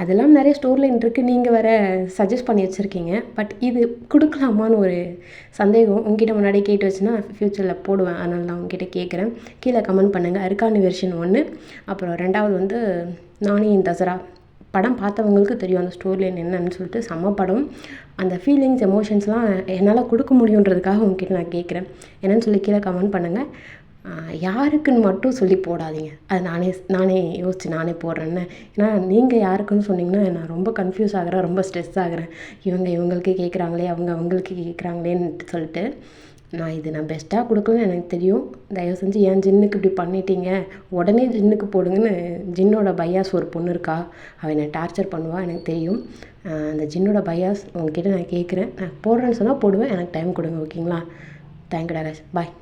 அதெல்லாம் நிறைய ஸ்டோரி லைன் இருக்குது. நீங்கள் வேறு சஜஸ்ட் பண்ணி வச்சுருக்கீங்க. பட் இது கொடுக்கலாமான்னு ஒரு சந்தேகம். உங்ககிட்ட முன்னாடியே கேட்டு வச்சுன்னா ஃப்யூச்சரில் போடுவேன். அதனால நான் உங்ககிட்ட கேட்குறேன். கீழே கமெண்ட் பண்ணுங்கள். அருக்காணி வெர்ஷன் 1, அப்புறம் 2வது வந்து நானே இந்த தசரா. படம் பார்த்தவங்களுக்கு தெரியும் அந்த ஸ்டோரி லைன் என்னன்னு சொல்லிட்டு. செம்ம படம். அந்த ஃபீலிங்ஸ், எமோஷன்ஸ்லாம் என்னால் கொடுக்க முடியுன்றதுக்காக உங்ககிட்ட நான் கேட்குறேன். என்னன்னு சொல்லி கீழே கமெண்ட் பண்ணுங்கள். யாருக்குன்னு மட்டும் சொல்லி போடாதீங்க. அது நானே யோசித்து நானே போடுறேன்னு. ஏன்னா நீங்கள் யாருக்குன்னு சொன்னிங்கன்னா நான் ரொம்ப கன்ஃபியூஸ் ஆகிறேன், ரொம்ப ஸ்ட்ரெஸ் ஆகிறேன். இவங்களுக்கு கேட்குறாங்களே, அவங்களுக்கு கேட்குறாங்களேன்னு சொல்லிட்டு. நான் பெஸ்ட்டாக கொடுக்கலன்னு எனக்கு தெரியும். தயவு செஞ்சு ஏன் ஜின்னுக்கு இப்படி பண்ணிட்டீங்க, உடனே ஜின்னுக்கு போடுங்கன்னு ஜின்னோட பையாஸ் ஒரு பொண்ணு இருக்கா. அவள் என்னை டார்ச்சர் பண்ணுவாள் எனக்கு தெரியும். அந்த ஜின்னோட பையாஸ் உங்ககிட்ட நான் கேட்குறேன். நான் போடுறேன்னு சொன்னால் போடுவேன். எனக்கு டைம் கொடுங்க, ஓகேங்களா? தேங்க்யூ டாரஸ், பாய்.